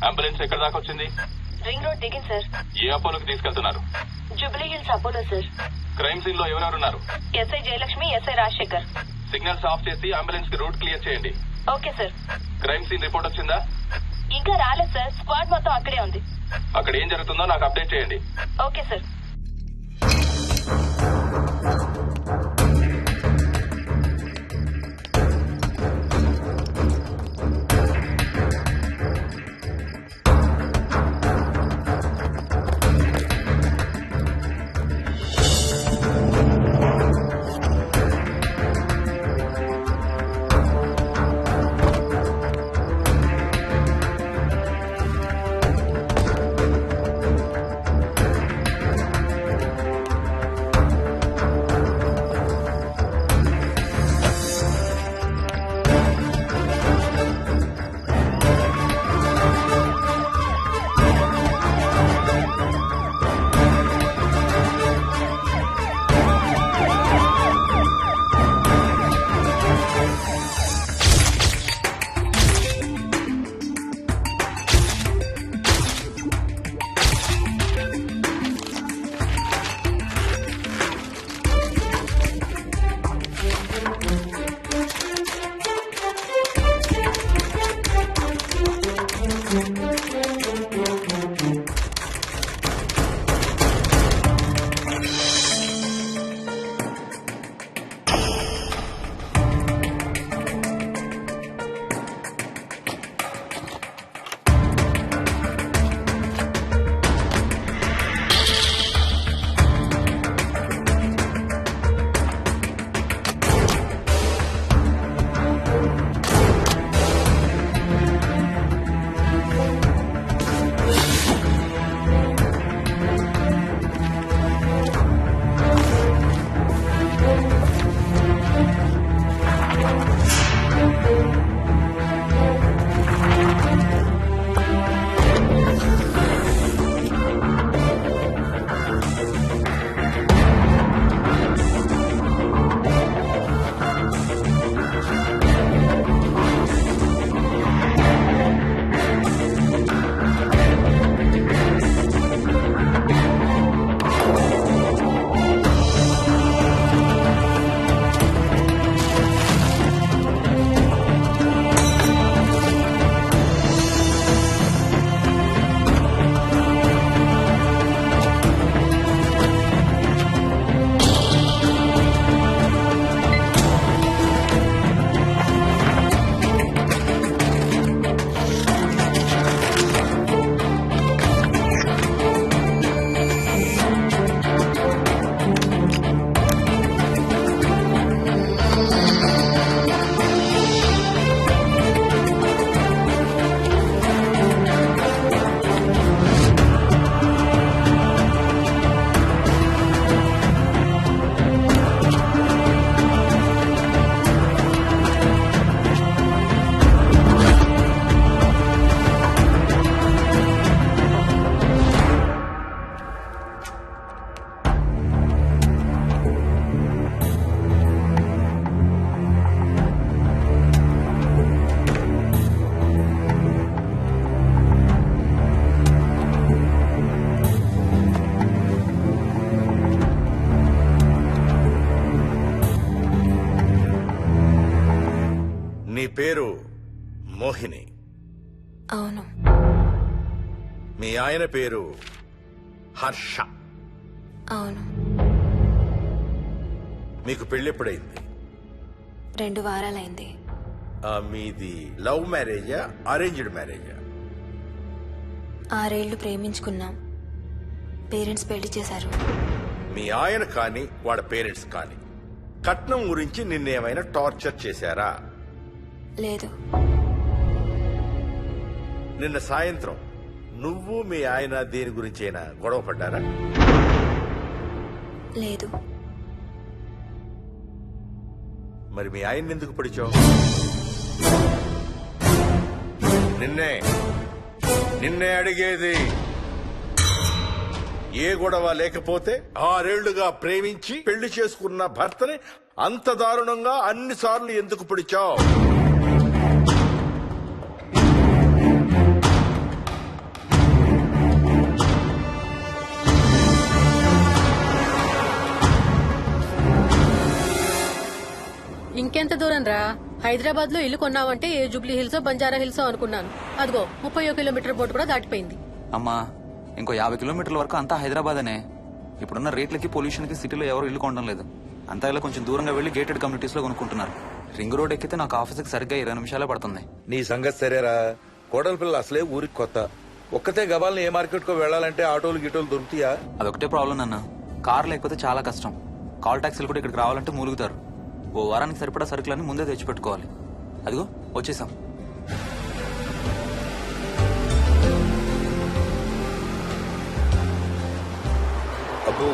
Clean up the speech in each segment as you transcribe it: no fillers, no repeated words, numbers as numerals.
Ambulance ఎక్కడ దాకా వచ్చింది? రింగ్ రోడ్ దిగింది సార్. ఏ అపోలోకి తీసుకెళ్తున్నారు? Jubilee Hills Apollo sir. Crime scene లో ఎవరెవరున్నారు? SI Jayalakshmi, SI Rajasekhar. Signals off చేసి అంబులెన్స్ కి రూట్ క్లియర్ చేయండి. Okay sir. Crime scene report వచ్చిందా? ఇంకా రాలేదు సార్. స్క్వాడ్ మొత్తం అక్కడే ఉంది. అక్కడ ఏం జరుగుతుందో నాకు అప్డేట్ చేయండి. Okay sir. పేరు మోహిని. అవును. మీ ఆయన పేరు హర్ష. అవును. మీకు పెళ్ళెప్పుడైంది? 2 వారాలైంది. మీది లవ్ మ్యారేజా అరేంజ్డ్ మ్యారేజా? 6 ఏళ్లు ప్రేమించుకున్నాం. పేరెంట్స్ పెళ్లి చేశారు. మీ ఆయన కానీ వాళ్ళ పేరెంట్స్ కానీ కట్నం గురించి నిన్నేమైనా టార్చర్ చేశారా? లేదు. నిన్న సాయంత్రం నువ్వు మీ ఆయన దేని గురించైనా గొడవ పడ్డారా? లేదు. మరి మీ ఆయన ఎందుకు పడిచావు? నిన్నే అడిగేది. ఏ గొడవ లేకపోతే 6 ఏళ్లుగా ప్రేమించి పెళ్లి చేసుకున్న భర్తని అంత దారుణంగా అన్నిసార్లు ఎందుకు పిడిచావు? దూరం రా. హైదరాబాద్ లో ఇల్లు కొన్నావంటే ఏ జూబ్లీ హిల్స్ బంజారా హిల్స్ అనుకున్నాను. అదిగో 30 కిలోమీటర్ బోర్డు కూడా దాటిపోయింది. అమ్మా ఇంకో 50 కిలోమీటర్ల వరకు అంతా హైదరాబాద్ అనే. ఇప్పుడున్న రేట్లకి పొల్యూషన్ కి సిటీలో ఎవరు ఇల్లు కొనడం లేదు. అంతా ఇలా కొంచెం దూరంగా వెళ్లి గేటెడ్ కమ్యూనిటీస్ లో కొనుక్కుంటున్నారు. రింగ్ రోడ్ ఎక్కితే నాకు ఆఫీస్కి సరిగ్గా 20 నిమిషాలే పడుతుంది. నీ సంగతి సరేరా, కోడల పిల్ల అసలే ఊరికి కొత్త. ఒక్కతే గబాల్ని ఏ మార్కెట్ కో వెళ్లాలంటే ఆటోలు గిటోలు దొరుకుతాయా? అదొకటే ప్రాబ్లం అన్న. కార్ లేకపోతే చాలా కష్టం. కాల్ టాక్సీలు కూడా ఇక్కడికి రావాలంటే మూలుగుతారు. ఓ వారానికి సరిపడా సరుకులన్నీ ముందే తెచ్చిపెట్టుకోవాలి. అదిగో వచ్చేసాం. అబ్బో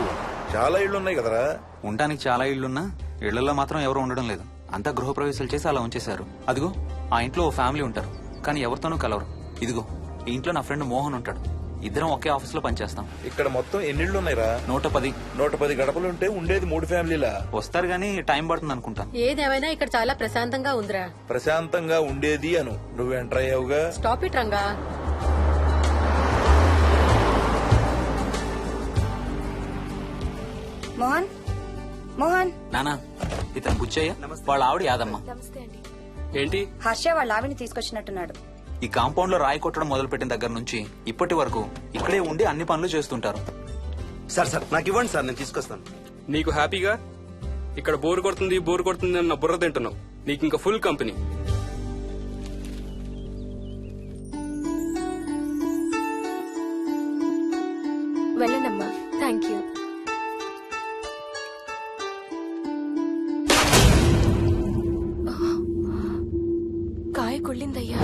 చాలా ఇళ్లు ఉన్నాయి కదరా. ఉండటానికి చాలా ఇళ్లున్నా ఇళ్లలో మాత్రం ఎవరు ఉండడం లేదు. అంతా గృహప్రవేశాలు చేసి అలా ఉంచేశారు. అదిగో ఆ ఇంట్లో ఓ ఫ్యామిలీ ఉంటారు, కానీ ఎవరితోనూ కలవరు. ఇదిగో ఈ ఇంట్లో నా ఫ్రెండ్ మోహన్ ఉంటాడు. ఇద్దరం ఒకే ఆఫీస్ లో పనిచేస్తాం. ఇక్కడ మొత్తం ఎన్నిళ్ళు ఉన్నాయిరా? 110. 110 గడపలుంటే ఉండేది 3 ఫ్యామిలీలా. వస్తారు గానీ టైం పడుతుంది అనుకుంటా. ఏదేమైనా ఇక్కడ చాలా ప్రశాంతంగా ఉందిరా. ప్రశాంతంగా ఉండేది అను, నువ్వు ఎంటర్ అయ్యావుగా. Stop it Ranga. మోహన్ మోహన్ నానా ఇతను బుచ్చయ్య, వాళ్ళ ఆవిడ యాదమ్మ. ఏంటి? హర్ష వాళ్ళ ఆవిని తీసుకొచ్చినట్టున్నాడు. ఈ కాంపౌండ్ లో రాయి కొట్టడం మొదలు పెట్టిన దగ్గర నుంచి ఇప్పటి వరకు ఇక్కడే ఉండి అన్ని పనులు చేస్తుంటారు. సార్ నాకు ఇవ్వండి సార్, నేను తీసుకొస్తాను. నీకు హ్యాపీగా ఇక్కడ బోర్ కొడుతుంది అన్న బుర్ర తింటున్నావు. నీకు ఇంకా ఫుల్ కంపెనీ. వెళ్ళండమ్మా. Thank you. కాయ కుళ్ళిందయ్యా.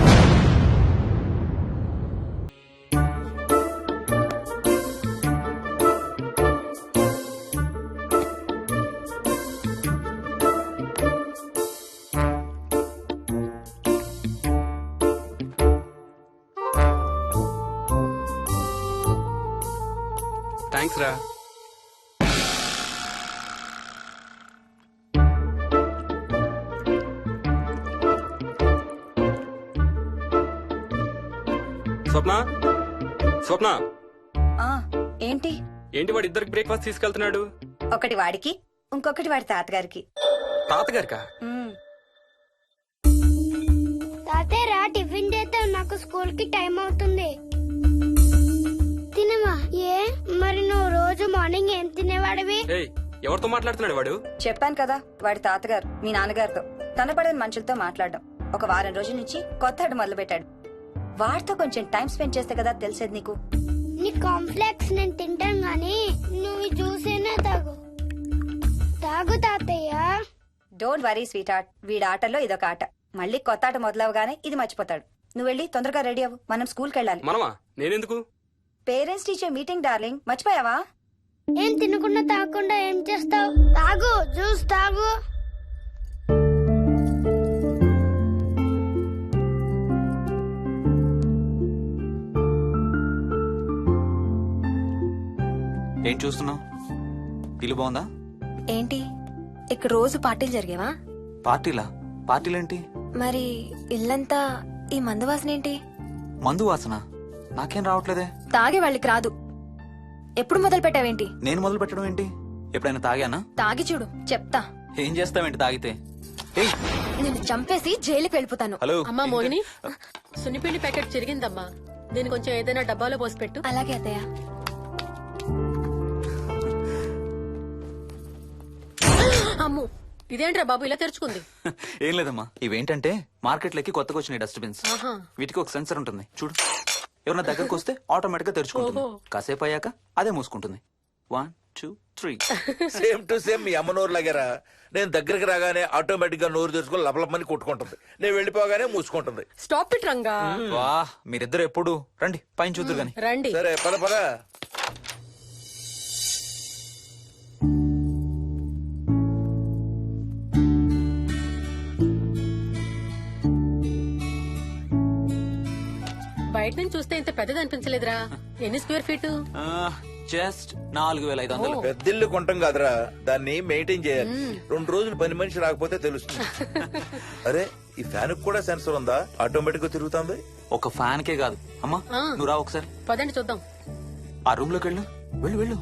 థ్యాంక్స్ రా. స్వప్న స్వప్న ఆ ఏంటి? ఏంటి వాడి ఇద్దరికి బ్రేక్ఫాస్ట్ తీసుకెళ్తున్నాడు? ఒకటి వాడికి, ఇంకొకటి వాడి తాతగారికి. తాతగారికా? ఉమ్. తాతయ్యరా టిఫిన్ చేద్దాం, నాకు స్కూల్ కి టైం అవుతుంది. తినవా? ఏ మరి నువ్వు రోజు మార్నింగ్ ఏం తినేవాడివి? ఏయ్, ఎవరితో మాట్లాడుతున్నాడు వాడు? చెప్పాను కదా, వాడి తాతగారు మీ నాన్నగారితో కనపడని మనుషులతో మాట్లాడడం. ఒక వారం రోజుల నుంచి కొత్త ఆట మొదలు పెట్టాడు. వాడితో కొంచెం టైం స్పెండ్ చేస్తే కదా తెలిసేది నీకు. నీ కాంప్లెక్స్ నేను తింటాను గాని నువ్వు జ్యూసేనా తాగు. తాగు తాతయ్య. డోంట్ వరీ స్వీట్ హార్ట్, వీడి ఆటల్లో ఇదొక ఆట. మళ్ళీ కొత్త ఆట మొదలవగానే ఇది మర్చిపోతాడు. నువ్వు వెళ్ళి తొందరగా రెడీ అవ్వు, మనం స్కూల్కి వెళ్ళాలి. మనమా? నేనెందుకు? పేరెంట్స్ టీచర్ మీటింగ్ డార్లింగ్, మర్చిపోయావా? ఏం తినకుండా తాగకుండా ఏం చేస్తావు? తాగు, జ్యూస్ తాగు. ఏం చూస్తున్నావు? ఇల్లు బాగుందా? ఏంటి ఇక్కడ రోజు పార్టీలు జరిగేవా? పార్టీలేంటి? మరి ఇల్లంతా ఈ మందు వాసన ఏంటి? మందు వాసన నాకేం రావట్లేదే. తాగే వాళ్ళకి రాదు. ఎప్పుడు మొదలు పెట్టావేంటి? నేను మొదలు పెట్టడం ఏంటి? ఎప్పుడైనా తాగానా? తాగి చూడు, చెప్తా. ఏం చేస్తావేంటి తాగితే? ఏయ్, నేను చంపేసి జైలుకి వెళ్ళిపోతాను. హలో అమ్మా మోహిని, సున్నిపిండి ప్యాకెట్ చిరిగిందమ్మా. దీని కొంచెం ఏదైనా డబ్బాలో పోసి పెట్టు. అలాగే అత్తయ్య. అమ్ము, ఇదేంట్రా బాబు ఇలా తెరుచుకుంది? ఏం లేదమ్మా, ఇవేంటంటే మార్కెట్లోకి కొత్తగా వచ్చిన డస్ట్బిన్స్. ఆహా. వీటికి ఒక సెన్సర్ ఉంటుంది చూడు. ఎవరైనా దగ్గరకు వస్తే ఆటోమేటిక్ గా తెరుచుకుంటుంది. ఓహో. కాసేపు అయ్యాక అదే మూసుకుంటుంది. 1 2 3. సేమ్ టు సేమ్ మీ అమ్మ నోరు లాగారా. నేను దగ్గరికి రాగానే ఆటోమేటిక్ గా నోరు తెరుచుకొని లపలపని కొట్టుకుంటుంది. నేను వెళ్ళిపోగానే మూసుకుంటుంది. Stop it Ranga. వా, మీరిద్దరు ఎప్పుడు రండి పైన చూద్దరు గాని. రండి. సరే పద పద. బయట నుంచి చూస్తే ఇంత పెద్దది అనిపించలేదురా. ఎన్ని స్క్వేర్ ఫీట్? జస్ట్ 4500. పెద్దిల్లు కొంటాం కాదురా, దాన్ని మెయింటైన్ చేయాలి. 2 రోజులు పని మనిషి రాకపోతే తెలుస్తుంది. అరే ఈ ఫ్యాన్ కూడా సెన్సర్ ఉందా? ఆటోమేటిక్ గా తిరుగుతుంది. ఒక ఫ్యాన్ కే కాదు. అమ్మా నువ్వు రా ఒకసారి. పదండి చూద్దాం. ఆ రూమ్ లోకి వెళ్ళు. వెళ్ళు.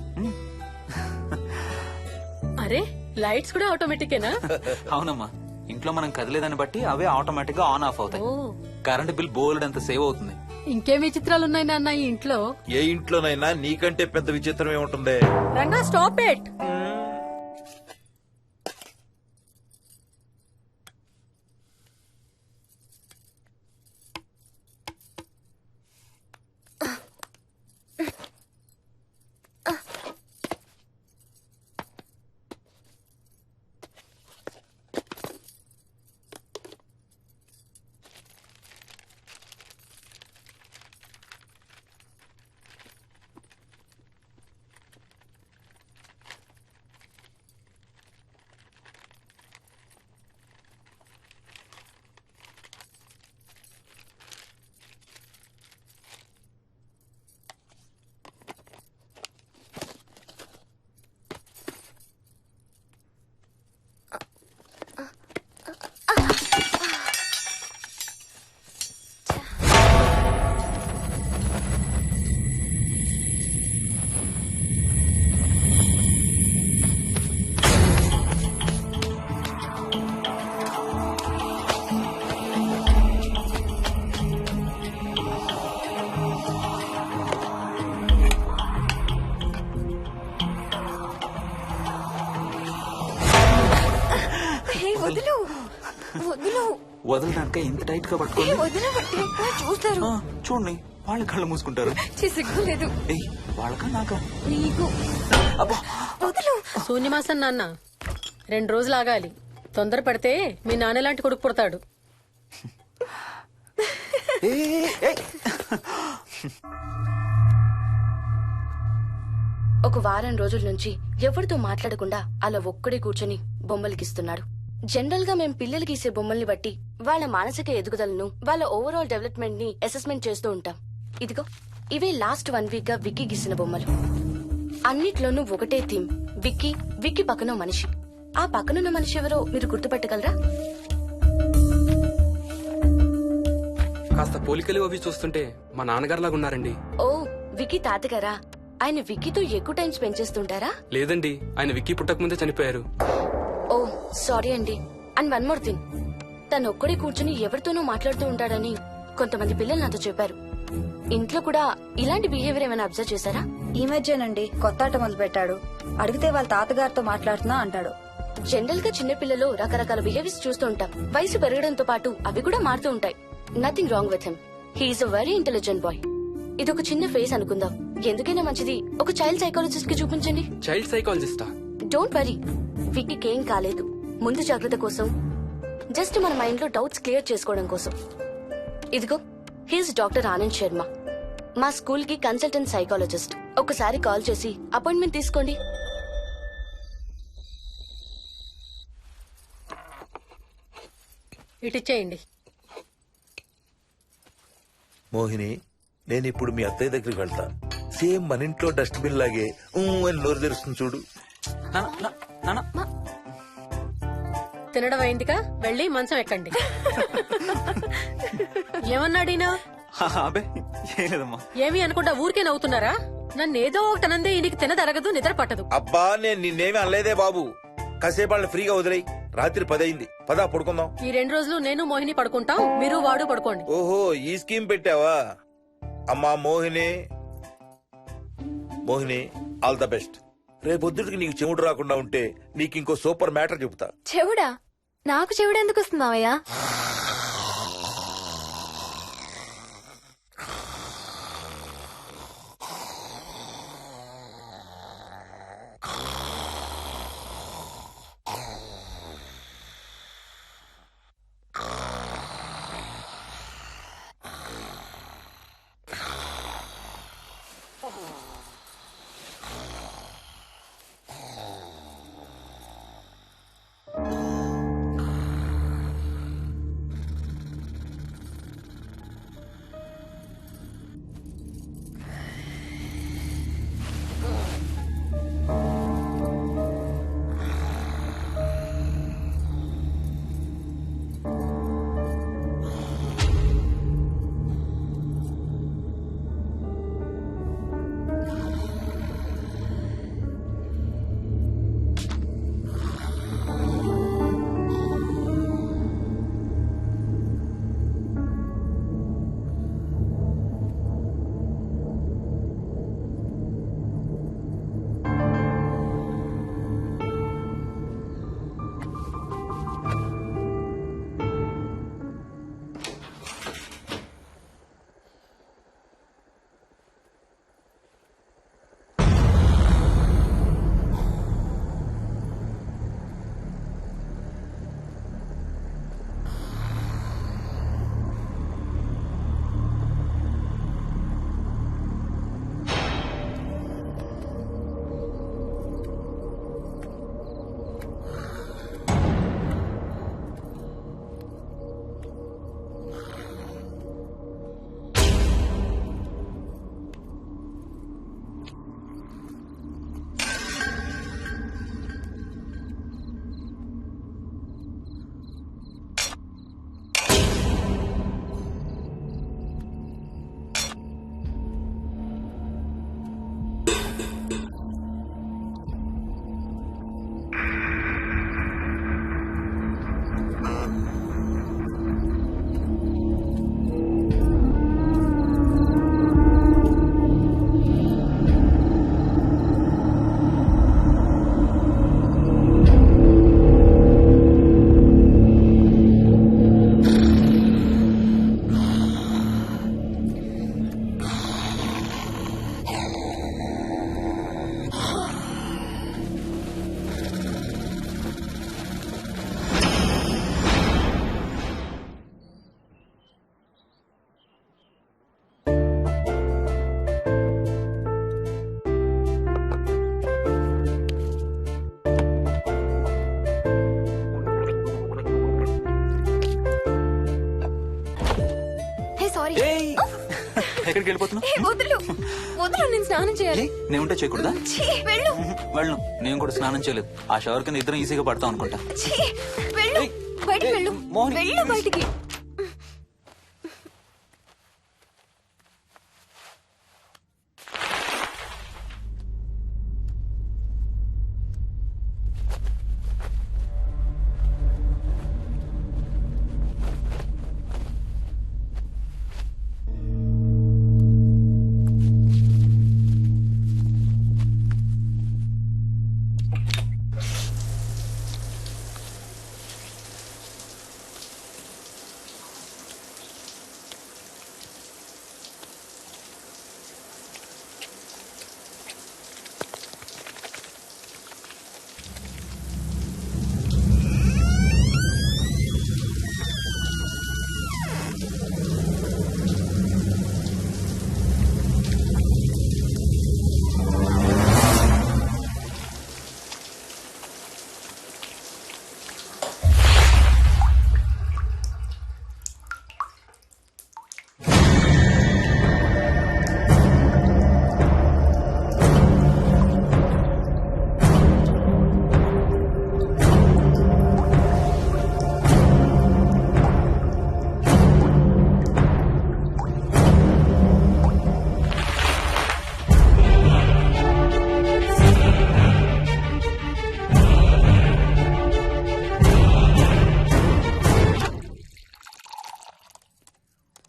అరే లైట్స్ కూడా ఆటోమేటికేనా? అవునమ్మా, ఇంట్లో మనం కదిలేదాన్ని బట్టి అవే ఆటోమేటిక్ గా ఆన్ ఆఫ్ అవుతాయి. ఓ కరెంట్ బిల్ బోల్డ్ అంత సేవ్ అవుతుంది. ఇంకేమి చిత్రాలు ఉన్నాయి నాన్న ఈ ఇంట్లో? ఏ ఇంట్లోనైనా నీకంటే పెద్ద విచిత్రం ఏముంటుంది? Ranga stop it. వదులు వదులు వదలడానిక ఇంత టైట్ గా పట్టుకోండి. వదిన చూస్తారు. చూడండి, వాళ్ళ కళ్ళు మూసుకుంటారు. సిగ్గులేదు ఏయ్, వాళ్ళకా నాకా? నీకు. అబ్బా, వదులు. శూన్యమాసం నాన్న 2 రోజులు ఆగాలి. తొందర పడితే మీ నాన్న లాంటి కొడుకు పుడతాడు. ఒక వారం రోజుల నుంచి ఎవరితో మాట్లాడకుండా అలా ఒక్కడే కూర్చొని బొమ్మలు గీస్తున్నాడు. జనరల్ గా మేం పిల్లలు గీసే బొమ్మల్ని బట్టి వాళ్ళ మానసిక ఎదుగుదలను, వాళ్ళ ఓవరాల్ డెవలప్మెంట్ ని అసెస్మెంట్ చేస్తూ ఉంటాం. ఇదిగో ఇవే లాస్ట్ 1 వీక్ గా విక్కీ గీసిన బొమ్మలు. అన్నిట్లోనూ ఒకటే థీమ్, విక్కీ, విక్కీ పక్కన మనిషి. ఆ పక్కనున్న మనిషి ఎవరో మీరు గుర్తుపట్టగలరా? కాస్త పోలికలు అవి చూస్తుంటే మా నాన్నగారులాగా ఉన్నారండి. ఓ, విక్కీ తాతగారా? ఆయన విక్కీతో ఎక్కువ టైం స్పెండ్ చేస్తుంటారా? లేదండి, ఆయన విక్కీ పుట్టక ముందే చనిపోయారు. ఓ సారీ అండి. అండ్ 1 మోర్ థింగ్, తను ఒక్కడే కూర్చుని ఎవరితోనూ మాట్లాడుతూ ఉంటాడని కొంతమంది పిల్లలు నాతో చెప్పారు. ఇంట్లో కూడా ఇలాంటి బిహేవియర్ ఏమైనా అబ్జర్వ్ చేశారా? ఈ మధ్యనండి కొత్త ఆట మొదలు పెట్టాడు. అడిగితే వాళ్ళ తాతగారితో మాట్లాడుతున్నా అంటాడు. జనరల్ గా చిన్న పిల్లలు రకరకాల బిహేవియర్స్ చూస్తూ ఉంటాం. వయసు పెరగడంతో పాటు అవి కూడా మారుతూ ఉంటాయి. Nothing wrong with him. He's a very intelligent boy. ఇదొక చిన్న ఫేస్ అనుకుందాం. ఎందుకైనా మంచిది ఒక చైల్డ్ సైకాలజిస్ట్ కి చూపించండి. చైల్డ్ సైకాలజిస్టా? డోంట్ వరీ, విక్కీకి ఏం కాలేదు. ముందు జాగ్రత్త కోసం, జస్ట్ మన మైండ్ లో డౌట్స్ క్లియర్ చేసుకోవడం కోసం. ఇదిగో, హీస్ డాక్టర్ ఆనంద్ శర్మ, మా స్కూల్ కి కన్సల్టెంట్ సైకాలజిస్ట్. ఒకసారి కాల్ చేసి అపాయింట్మెంట్ తీసుకోండి. ఇటిచ్చేయండి. మోహిని, నేను ఇప్పుడు మీ అత్తయ్య దగ్గరికి వెళ్తా. సేమ్ మన ఇంట్లో డస్ట్ బిన్ లాగే అని నోరు తెరుస్తుంది చూడు. తినడం అయిందిగా, వెళ్ళి మంచం ఎక్కండి. ఏమన్నాడీనా? అబే ఏం లేదమ్మా. ఏమి అనుకుంటా ఊరికే నవ్వుతున్నారా? నన్ను ఏదో ఒకటి అనందే ఈయనకి తినదరగదు, నిద్ర పట్టదు. అబ్బా, నేను నిన్నేమి అనలేదే బాబు. కాసేపు వాళ్ళని ఫ్రీగా వదిలేయి. రాత్రి 10 అయింది, పదా పడుకుందాం. ఈ 2 రోజులు నేను మోహిని పడుకుంటాం, మీరు వాడు పడుకోండి. ఓహో, ఈ స్కీమ్ పెట్టావా? అమ్మా Mohini, Mohini, all the best. రేపొద్దుటికి నీకు చెవుడు రాకుండా ఉంటే నీకు ఇంకో సూపర్ మ్యాటర్ చెబుతా. చెవుడా? నాకు చెవుడు ఎందుకు వస్తుంది మావయ్య? ఏయ్, ఎక్కడికి వెళ్ళిపోతున్నావు? వదులు వదులు, నేను స్నానం చేయాలి. ఏ, నేను ఉంటే చేయకూడదా? ఛీ, వెళ్ళు. వెళ్ళను, నేను కూడా స్నానం చేయలేదు. ఆ షవర్ కింద ఇద్దరం ఈజీగా పడతాం అనుకుంటా. ఛీ, వెళ్ళు. ఏయ్, బయటికి ఏయ్, వెళ్ళు. మోహిని, వెళ్ళు బయటికి.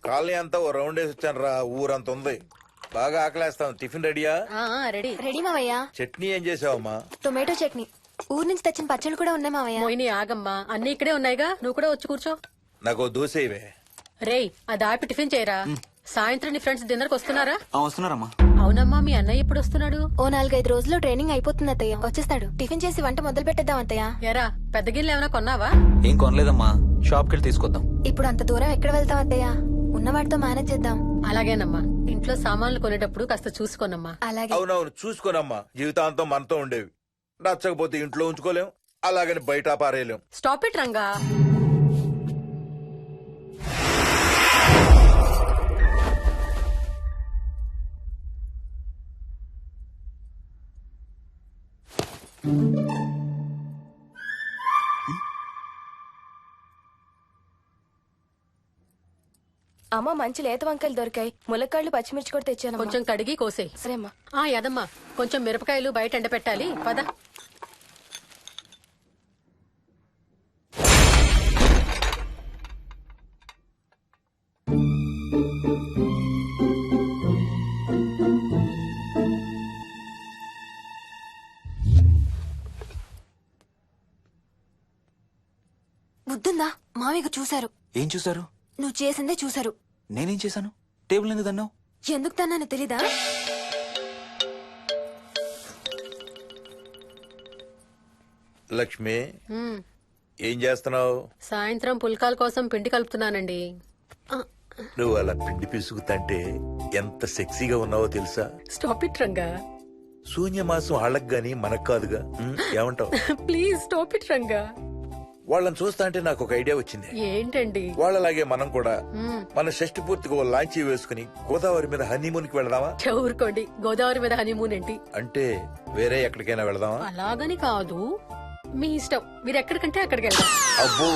కాలనీ అంతా ఓ రౌండ్ వేసి వచ్చాను రా. ఊరంత ఉంది. బాగా ఆకలేస్తాం. టిఫిన్ రెడీయా? రెడీ. రెడీ మావయ్య. చట్నీ ఏం చేసావమ్మా? టొమాటో చట్నీ. ఊరు నుంచి తెచ్చిన పచ్చళ్ళు కూడా ఉన్నాయి మావయ్య. మోహిని ఆగమ్మా, అన్ని ఇక్కడే ఉన్నాయిగా, నువ్వు కూడా వచ్చి కూర్చో. నాకు ఓ దోశ ఇవే. రేయ్, అది ఆపి టిఫిన్ చేయరా. సాయంత్రం నీ ఫ్రెండ్స్ డిన్నర్ కి వస్తున్నారా? వస్తున్నారమ్మా. అవునమ్మా, మీ అన్నయ్య ఎప్పుడు వస్తున్నాడు? ఓ 4-5 రోజుల్లో ట్రైనింగ్ అయిపోతుంది అత్తయ్య. వచ్చేస్తాడు. టిఫిన్ చేసి వంట మొదలు పెట్టేద్దాం అత్తయ్య. ఎరా, పెద్ద గిన్నెలు ఏమైనా కొన్నావా? ఏం కొనలేదమ్మా, షాప్కి వెళ్ళి తీసుకొద్దాం. ఇప్పుడు అంత దూరం ఎక్కడ వెళ్తాం అత్తయ్య? ఉన్న వాటితో మేనేజ్ చేద్దాం. అలాగేనమ్మా, ఇంట్లో సామాన్లు కొనేటప్పుడు కాస్త చూసుకోనమ్మా. అలాగే. అవునవును, చూసుకోనమ్మా. జీవితాంతం మనతో ఉండేవి. నచ్చకపోతే ఇంట్లో ఉంచుకోలేం, అలాగని బయట పారేయలేం. Stop it Ranga. అమ్మ, మంచి లేత వంకాయలు దొరికాయి. ములక్కాళ్ళు, పచ్చిమిర్చి కూడా తెచ్చాను. కొంచెం కడిగి కోసేయ్. సరేమ్మా. యదమ్మా, కొంచెం మిరపకాయలు బయట ఎండ పెట్టాలి. పద. బుద్ధుందా? మామయ్య చూశారు. ఏం చూసారు? నువ్వు చేసిందే చూశారు. నేనేం చేశాను? టేబుల్ ఎందుకు దన్నావు? ఎందుకు తన్నాను తెలీదా? లక్ష్మి, ఏం చేస్తున్నావు? సాయంత్రం పుల్కాల కోసం పిండి కలుపుతున్నానండి. నువ్వు అలా పిండి పిసుకుతంటే ఎంత సెక్సీగా ఉన్నావో తెలుసా? Stop it Ranga. శూన్యమాసం వాళ్ళకి గాని మనకు కాదుగా. ఏమంటావు? Please stop it Ranga. వాళ్ళని చూస్తా అంటే నాకు ఒక ఐడియా వచ్చింది. ఏంటండి? వాళ్ళలాగే మనం కూడా మన షష్టి పూర్తిగా ఓ లాంచీ వేసుకుని గోదావరి మీద హనీమూన్ కి వెళదామా? ఊరుకోండి, గోదావరి మీద హనీమూన్ ఏంటి? అంటే వేరే ఎక్కడికైనా వెళదామా? అలాగని కాదు, మీ ఇష్టం. మీరు ఎక్కడికంటే అక్కడికి వెళ్దాం. అబ్బో,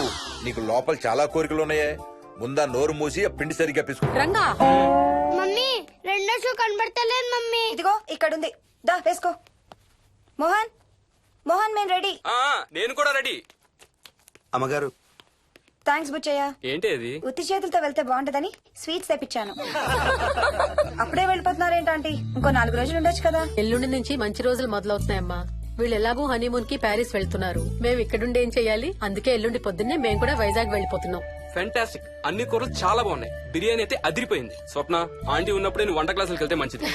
నీకు లోపల చాలా కోరికలు ఉన్నాయే. ముందా నోరు మూసి ఆ పిండి సరిగ్గా పిసుకు. రంగా. మమ్మీ, రెండో షూ కనబడతలేదు మమ్మీ. ఇదిగో ఇక్కడుంది, దా వేసుకో. మోహన్, మోహన్, మేము రెడీ. నేను కూడా రెడీ. అమ్మగారు, థ్యాంక్స్ బుచ్చయ్య. ఏంటి అది? ఉత్తి చేతులతో వెళ్తే బాగుంటదని స్వీట్స్ తెప్పించాను. అప్పుడే వెళ్ళిపోతున్నారేంటి? ఇంకో 4 రోజులు ఉండొచ్చు కదా. ఎల్లుండి నుంచి మంచి రోజులు మొదలవుతున్నాయమ్మా. వీళ్ళు ఎలాగూ హనీమూన్ కి ప్యారిస్ వెళ్తున్నారు. మేము ఇక్కడుండి ఏం చెయ్యాలి? అందుకే ఎల్లుండి పొద్దున్నే మేము కూడా వైజాగ్ వెళ్ళిపోతున్నాం. ఫెంటాస్టిక్. అన్ని కూరలు చాలా బాగున్నాయి. బిర్యానీ అయితే అదిరిపోయింది. స్వప్న, ఆంటీ ఉన్నప్పుడు నేను వంట క్లాసులకు వెళ్తే మంచిది.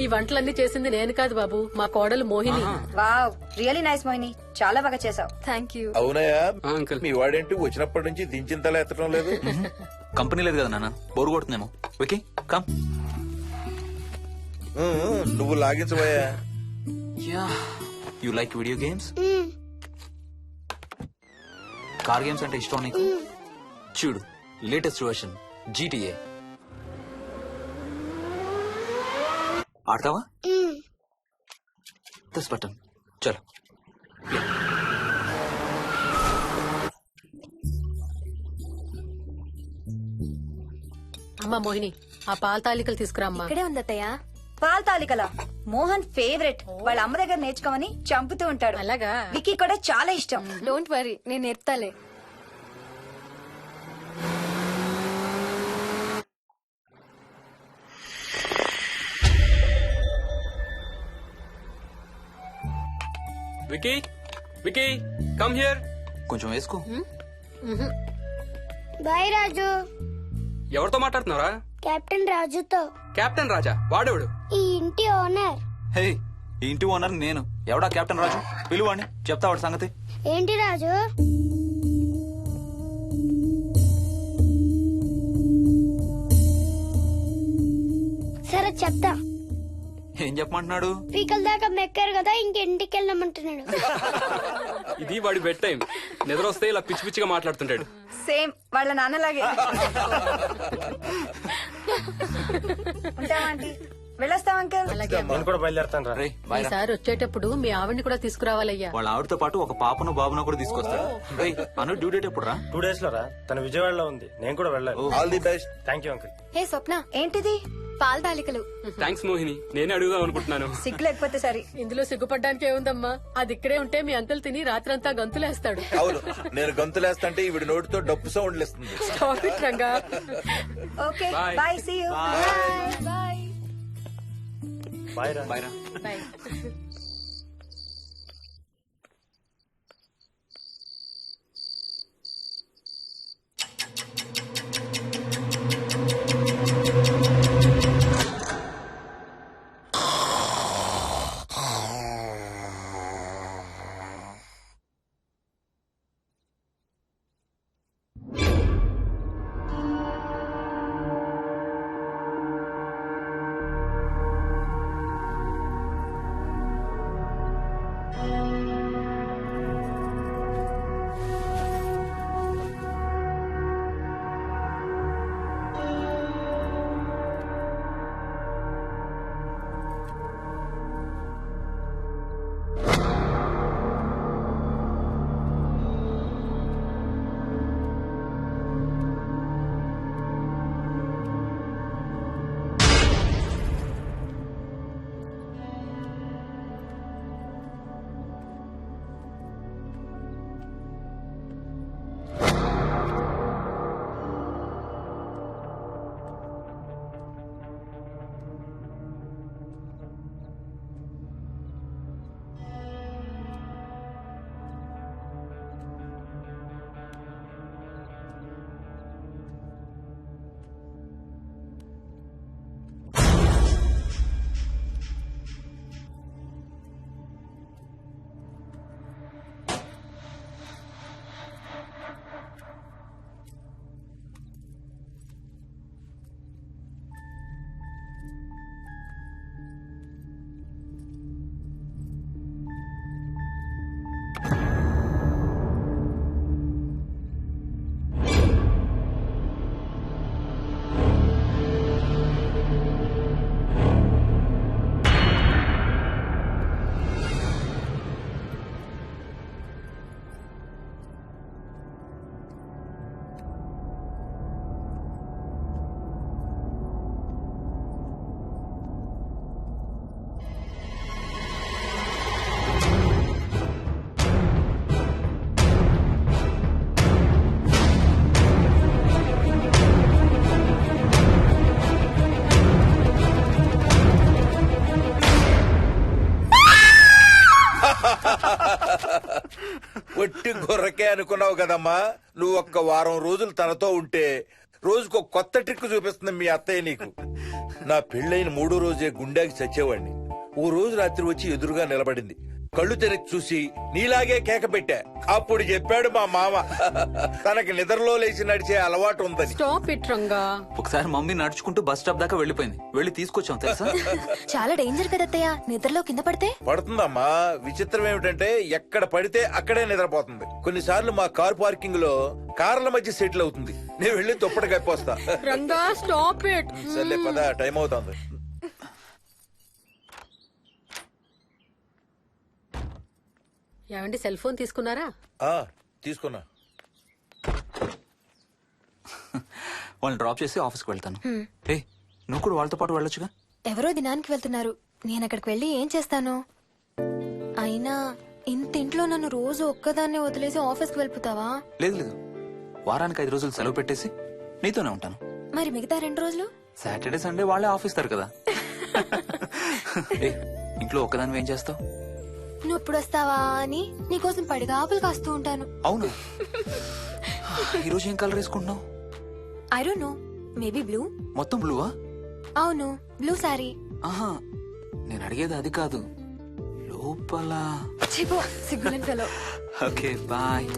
ఈ వంటలన్నీ చేసింది నేను కాదు బాబు, మా కోడలు Mohini. Wow, really nice Mohini, చాలా బాగా చేసావు. Thank you. అవునయ్యా, అంకుల్. మీ వాడేంటి వచ్చినప్పటి నుంచి దించింతలా ఎత్తడం లేదు? కంపెనీ లేదు కదా నాన్న, బోరు కొడుతుందేమో. Okay, come. నువ్వు లాగించబోయా? You like video games? Car games అంటే ఇష్టం నీకు? చూడు, లేటెస్ట్ వర్షన్ GTA. ఆడతావా? ఉమ్. దిస్ బటన్ చలో. అమ్మా మోహిని, ఆ పాల తాలికలు తీసుకురామ్మా. ఇక్కడే ఉంది అత్తయ్య. పాల తాలికల మోహన్ ఫేవరెట్. వాళ్ళ అమ్మ దగ్గర నేర్చుకోమని చంపుతూ ఉంటాడు. అలాగా? వికీ కూడా చాలా ఇష్టం. డోంట్ వరీ, నేను నేర్పుతాలే. Vicky, Vicky, come here. కొంచెం వేసుకో. బాయ్ రాజు. ఎవరితో మాట్లాడుతున్నారా? కెప్టెన్ రాజుతో. కెప్టెన్ రాజా? వాడేవాడు? ఈ ఇంటి ఓనర్. హే, ఈ ఇంటి ఓనర్ నేను. ఎవడా కెప్టెన్ రాజు? పిలువాడిని, చెప్తా వాడి సంగతి. ఏంటి రాజు? సరే చెప్తా. ఏం చెప్పమంటున్నాడు? పీకల దాకా మెక్కారు కదా, ఇంటికి వెళ్ళమంటున్నాడు. ఇది వాడి బెడ్ టైం. నిద్ర వస్తే ఇలా పిచ్చి పిచ్చిగా మాట్లాడుతుంటాడు. సేమ్ వాళ్ళ నాన్నలాగే. ఉంటావా ఆంటీ? వెళ్ళొస్తాం అంకల్. అలాగే అమ్మా. నేను కూడా బయలుదేరుతాను రా. రే బాయ్ రా. ఈసారి వచ్చేటప్పుడు మీ ఆవిడ్ని కూడా తీసుకురావాలయ్యా. వాళ్ళ ఆవిడతో పాటు ఒక పాపను బాబును కూడా తీసుకొస్తాడు. రే అను డ్యూ డేట్ ఎప్పుడు రా? 2 days లో రా. తన విజయవాడలో ఉంది, నేను కూడా వెళ్ళాలి. All the best. Thank you uncle. Hey Swapna, ఏంటిది? పాల తాలికలు. థ్యాంక్స్ మోహిని, నేనే అడుగుదాం అనుకుంటున్నాను. సిగ్గు లేకపోతే సరే. ఇందులో సిగ్గుపడ్డానికి ఏముందమ్మా? అది ఇక్కడే ఉంటే మీ అంకుల్ తిని రాత్రంతా గంతులేస్తాడు. అవును, నేను గంతులేస్తంటే ఈవిడ నోటితో డప్పు సౌండ్లు ఇస్తుంది. Stop it, Ranga. Okay Bye. Bye, see you. Bye. Bye రా. బాయ్ రా. Bye. ఒట్టి గొర్రకే అనుకున్నావు కదమ్మా. నువ్వు ఒక్క వారం రోజులు తనతో ఉంటే రోజుకు ఒక కొత్త ట్రిక్ చూపిస్తుంది మీ అత్తయ్య నీకు. నా పెళ్ళైన 3వ రోజే గుండెకి చచ్చేవాడిని. ఓ రోజు రాత్రి వచ్చి ఎదురుగా నిలబడింది. కళ్ళు తెరిచి చూసి నీలాగే కేక పెట్టా. అప్పుడు చెప్పాడు మా మామ తనకి నిద్రలో లేచి నడిచే అలవాటు ఉందని. Stop it, Ranga. ఒకసారి మమ్మీ నడుచుకుంటూ బస్ స్టాప్ దాకా వెళ్ళిపోయింది. వెళ్ళి తీసుకొచ్చాం తెలుసా? చాలా డేంజర్ కదా అత్తయ్య, నిద్రలో కింద పడితే. పడుతుందమ్మా. విచిత్రం ఏమిటంటే ఎక్కడ పడితే అక్కడే నిద్రపోతుంది. కొన్నిసార్లు మా కార్ పార్కింగ్ లో కార్ల మధ్య సెటిల్ అవుతుంది. నేను వెళ్ళి దుప్పటి కప్పొస్తా. Ranga, stop it. సర్లే పద, టైం అవుతుంది. ఏమండి సెల్ ఫోన్ తీసుకున్నారా? ఆ, తీసుకున్నా. వాళ్ళని డ్రాప్ చేసి ఆఫీస్కి వెళ్తాను. ఏ నువ్వు కూడా వాళ్ళతో పాటు వెళ్ళొచ్చుగా. ఎవరో దినానికి వెళ్తున్నారు, నేను అక్కడికి వెళ్ళి ఏం చేస్తాను? అయినా ఇంత ఇంట్లో నన్ను రోజు ఒక్కదాన్నే వదిలేసి ఆఫీస్కి వెళ్ళిపోతావా? లేదు లేదు, వారానికి 5 రోజులు సెలవు పెట్టేసి నీతోనే ఉంటాను. మరి మిగతా 2 రోజులు? సాటర్డే సండే వాళ్ళే ఆఫీస్ తారు కదా. ఏ ఇంట్లో ఒక్కదానివి ఏం చేస్తావు? నువ్వు ఎప్పుడు వస్తావా అని నీకోసం పడిగాపులు కాస్తూ ఉంటాను. అవును. ఈరోజు ఏం కలర్ వేసుకుంటున్నావు? I don't know, maybe blue. మొత్తం బ్లూవా? అవును, బ్లూ సారీ. ఆహా, నేను అడిగేది అది కాదు, లోపల. సిగ్గులేని ఫెలో. Okay bye.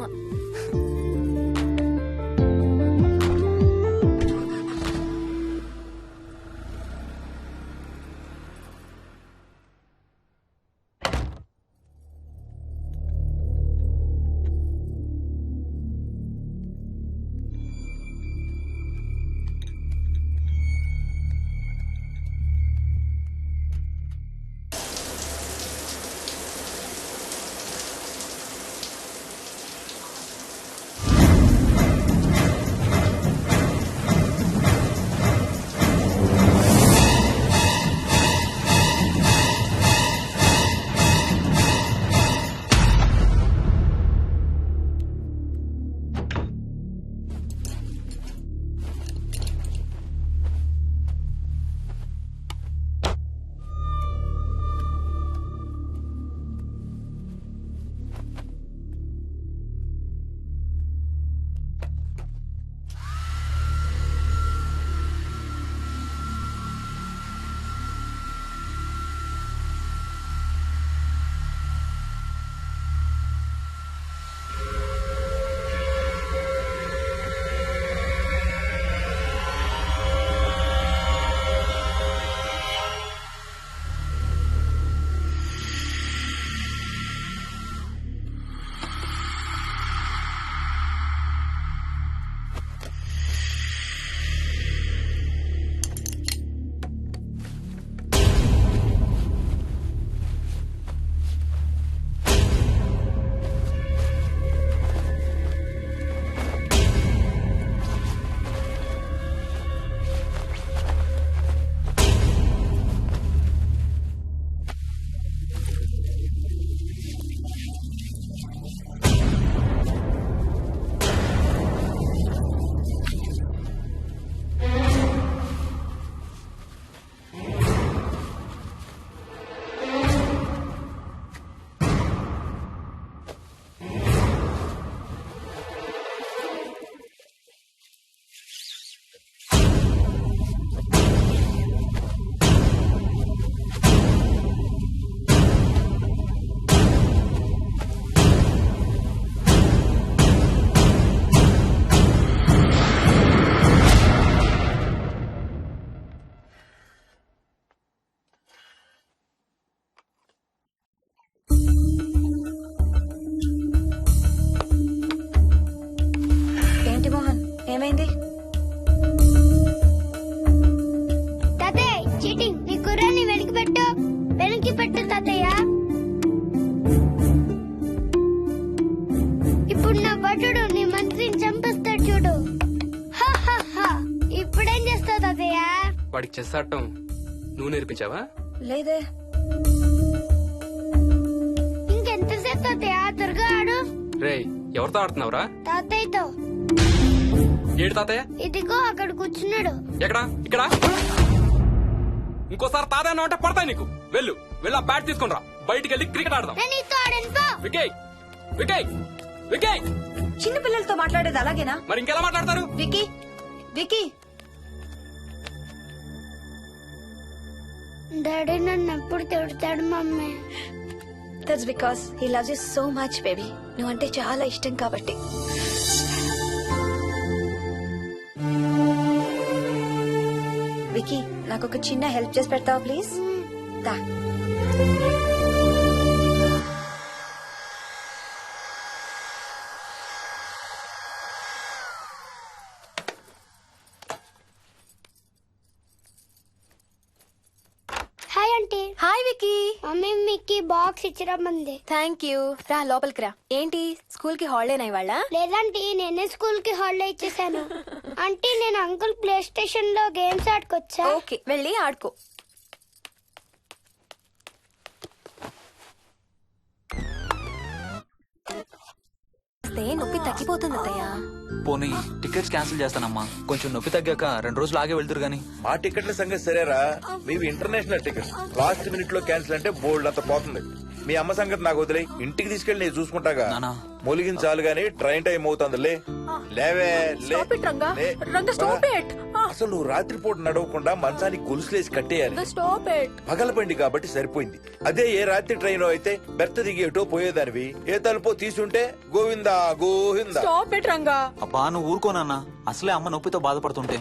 ఏంటి మోహన్, ఏమైంది? తాతయ్య చీటింగ్, నీ కుర్రాన్ని వెనక్కి పెట్టు, వెనక్కి పెట్టు తాతయ్య. ఇప్పుడు నా భటుడు నీ మంత్రిని చంపేస్తాడు చూడు. హా, హా, హా. ఇప్పుడేం చేస్తావు తాతయ్య? వాడికి చెస్ ఆడటం నువ్వు నేర్పించావా? లేదే. ఇంకెంతసేపు తాతయ్య? త్వరగా ఆడు. రేయ్, ఎవరితో ఆడుతున్నావురా? తాతయ్యతో. ఏడు తాతయ్య? ఇదిగో అక్కడ కూర్చున్నాడు. ఎక్కడా? ఇక్కడ. ఇంకోసారి తాతయ్య అన్నావు అంటే పడతాయి నీకు. వెళ్ళు వెళ్ళి ఆ బ్యాట్ తీసుకుని రా, బయటికి వెళ్ళి క్రికెట్ ఆడదాం. నేను నీతో ఆడను పో. వికయ్ వికయ్ వికయ్. చిన్న పిల్లలతో మాట్లాడేది అలాగేనా? మరి ఇంకెలా మాట్లాడతారు? Wiki, wiki. డాడీ నన్ను ఎప్పుడు తిడతాడు mummy. That's because he loves you so much baby. నువ్వంటే చాలా ఇష్టం కాబట్టి. వికీ, నాకు ఒక చిన్న హెల్ప్ చేసి పెడతావా ప్లీజ్? దా. Hi aunty. Hi Vicky. Mummy మీకు బాక్స్ ఇచ్చిరమ్మంది. Thank you. రా లోపలికి రా. ఏంటి స్కూల్ కి హాలిడేనా ఇవాళ? లేదంటే నేనే స్కూల్ కి హాలిడే ఇచ్చేసాను. అంటే నేను అంకుల్ ప్లే స్టేషన్ లో గేమ్స్ ఆడుకోవచ్చా? ఓకే వెళ్ళి ఆడుకో. నొప్పి తగ్గిపోతుంది అత్తయ్య. పోనీ టికెట్స్ క్యాన్సిల్ చేస్తానమ్మా. కొంచెం నొప్పి తగ్గాక 2 రోజులు ఆగే వెళ్తురు గానీ. మా టికెట్ల సంగతి సరేరా, మీవి ఇంటర్నేషనల్ టికెట్స్. లాస్ట్ మినిట్ లో క్యాన్సిల్ అంటే బోల్డ్ అంత పోతుంది. మీ అమ్మ సంగతి నాకు వదిలే, ఇంటికి తీసుకెళ్లి నేను చూసుకుంటాగా. నానా. మొలిగించాలు గాని ట్రైన్ టైం అవుతుంది. లేవే లే. Stop it, Ranga. లే. Ranga, stop it. అసలు నువ్వు రాత్రిపూట నడవకుండా మంచానికి గొలుసులేసి కట్టేయాలి. Stop it. పగలబండి కాబట్టి సరిపోయింది. అదే ఏ రాత్రి ట్రైన్ అయితే బెర్త దిగి ఎటో పోయేదానివి. ఏ తలుపో తీసుంటే గోవిందా గోవిందా. Stop it Ranga. అబ్బా నువ్వు ఊరుకోనన్నా, అసలే అమ్మ నొప్పితో బాధపడుతుంటే.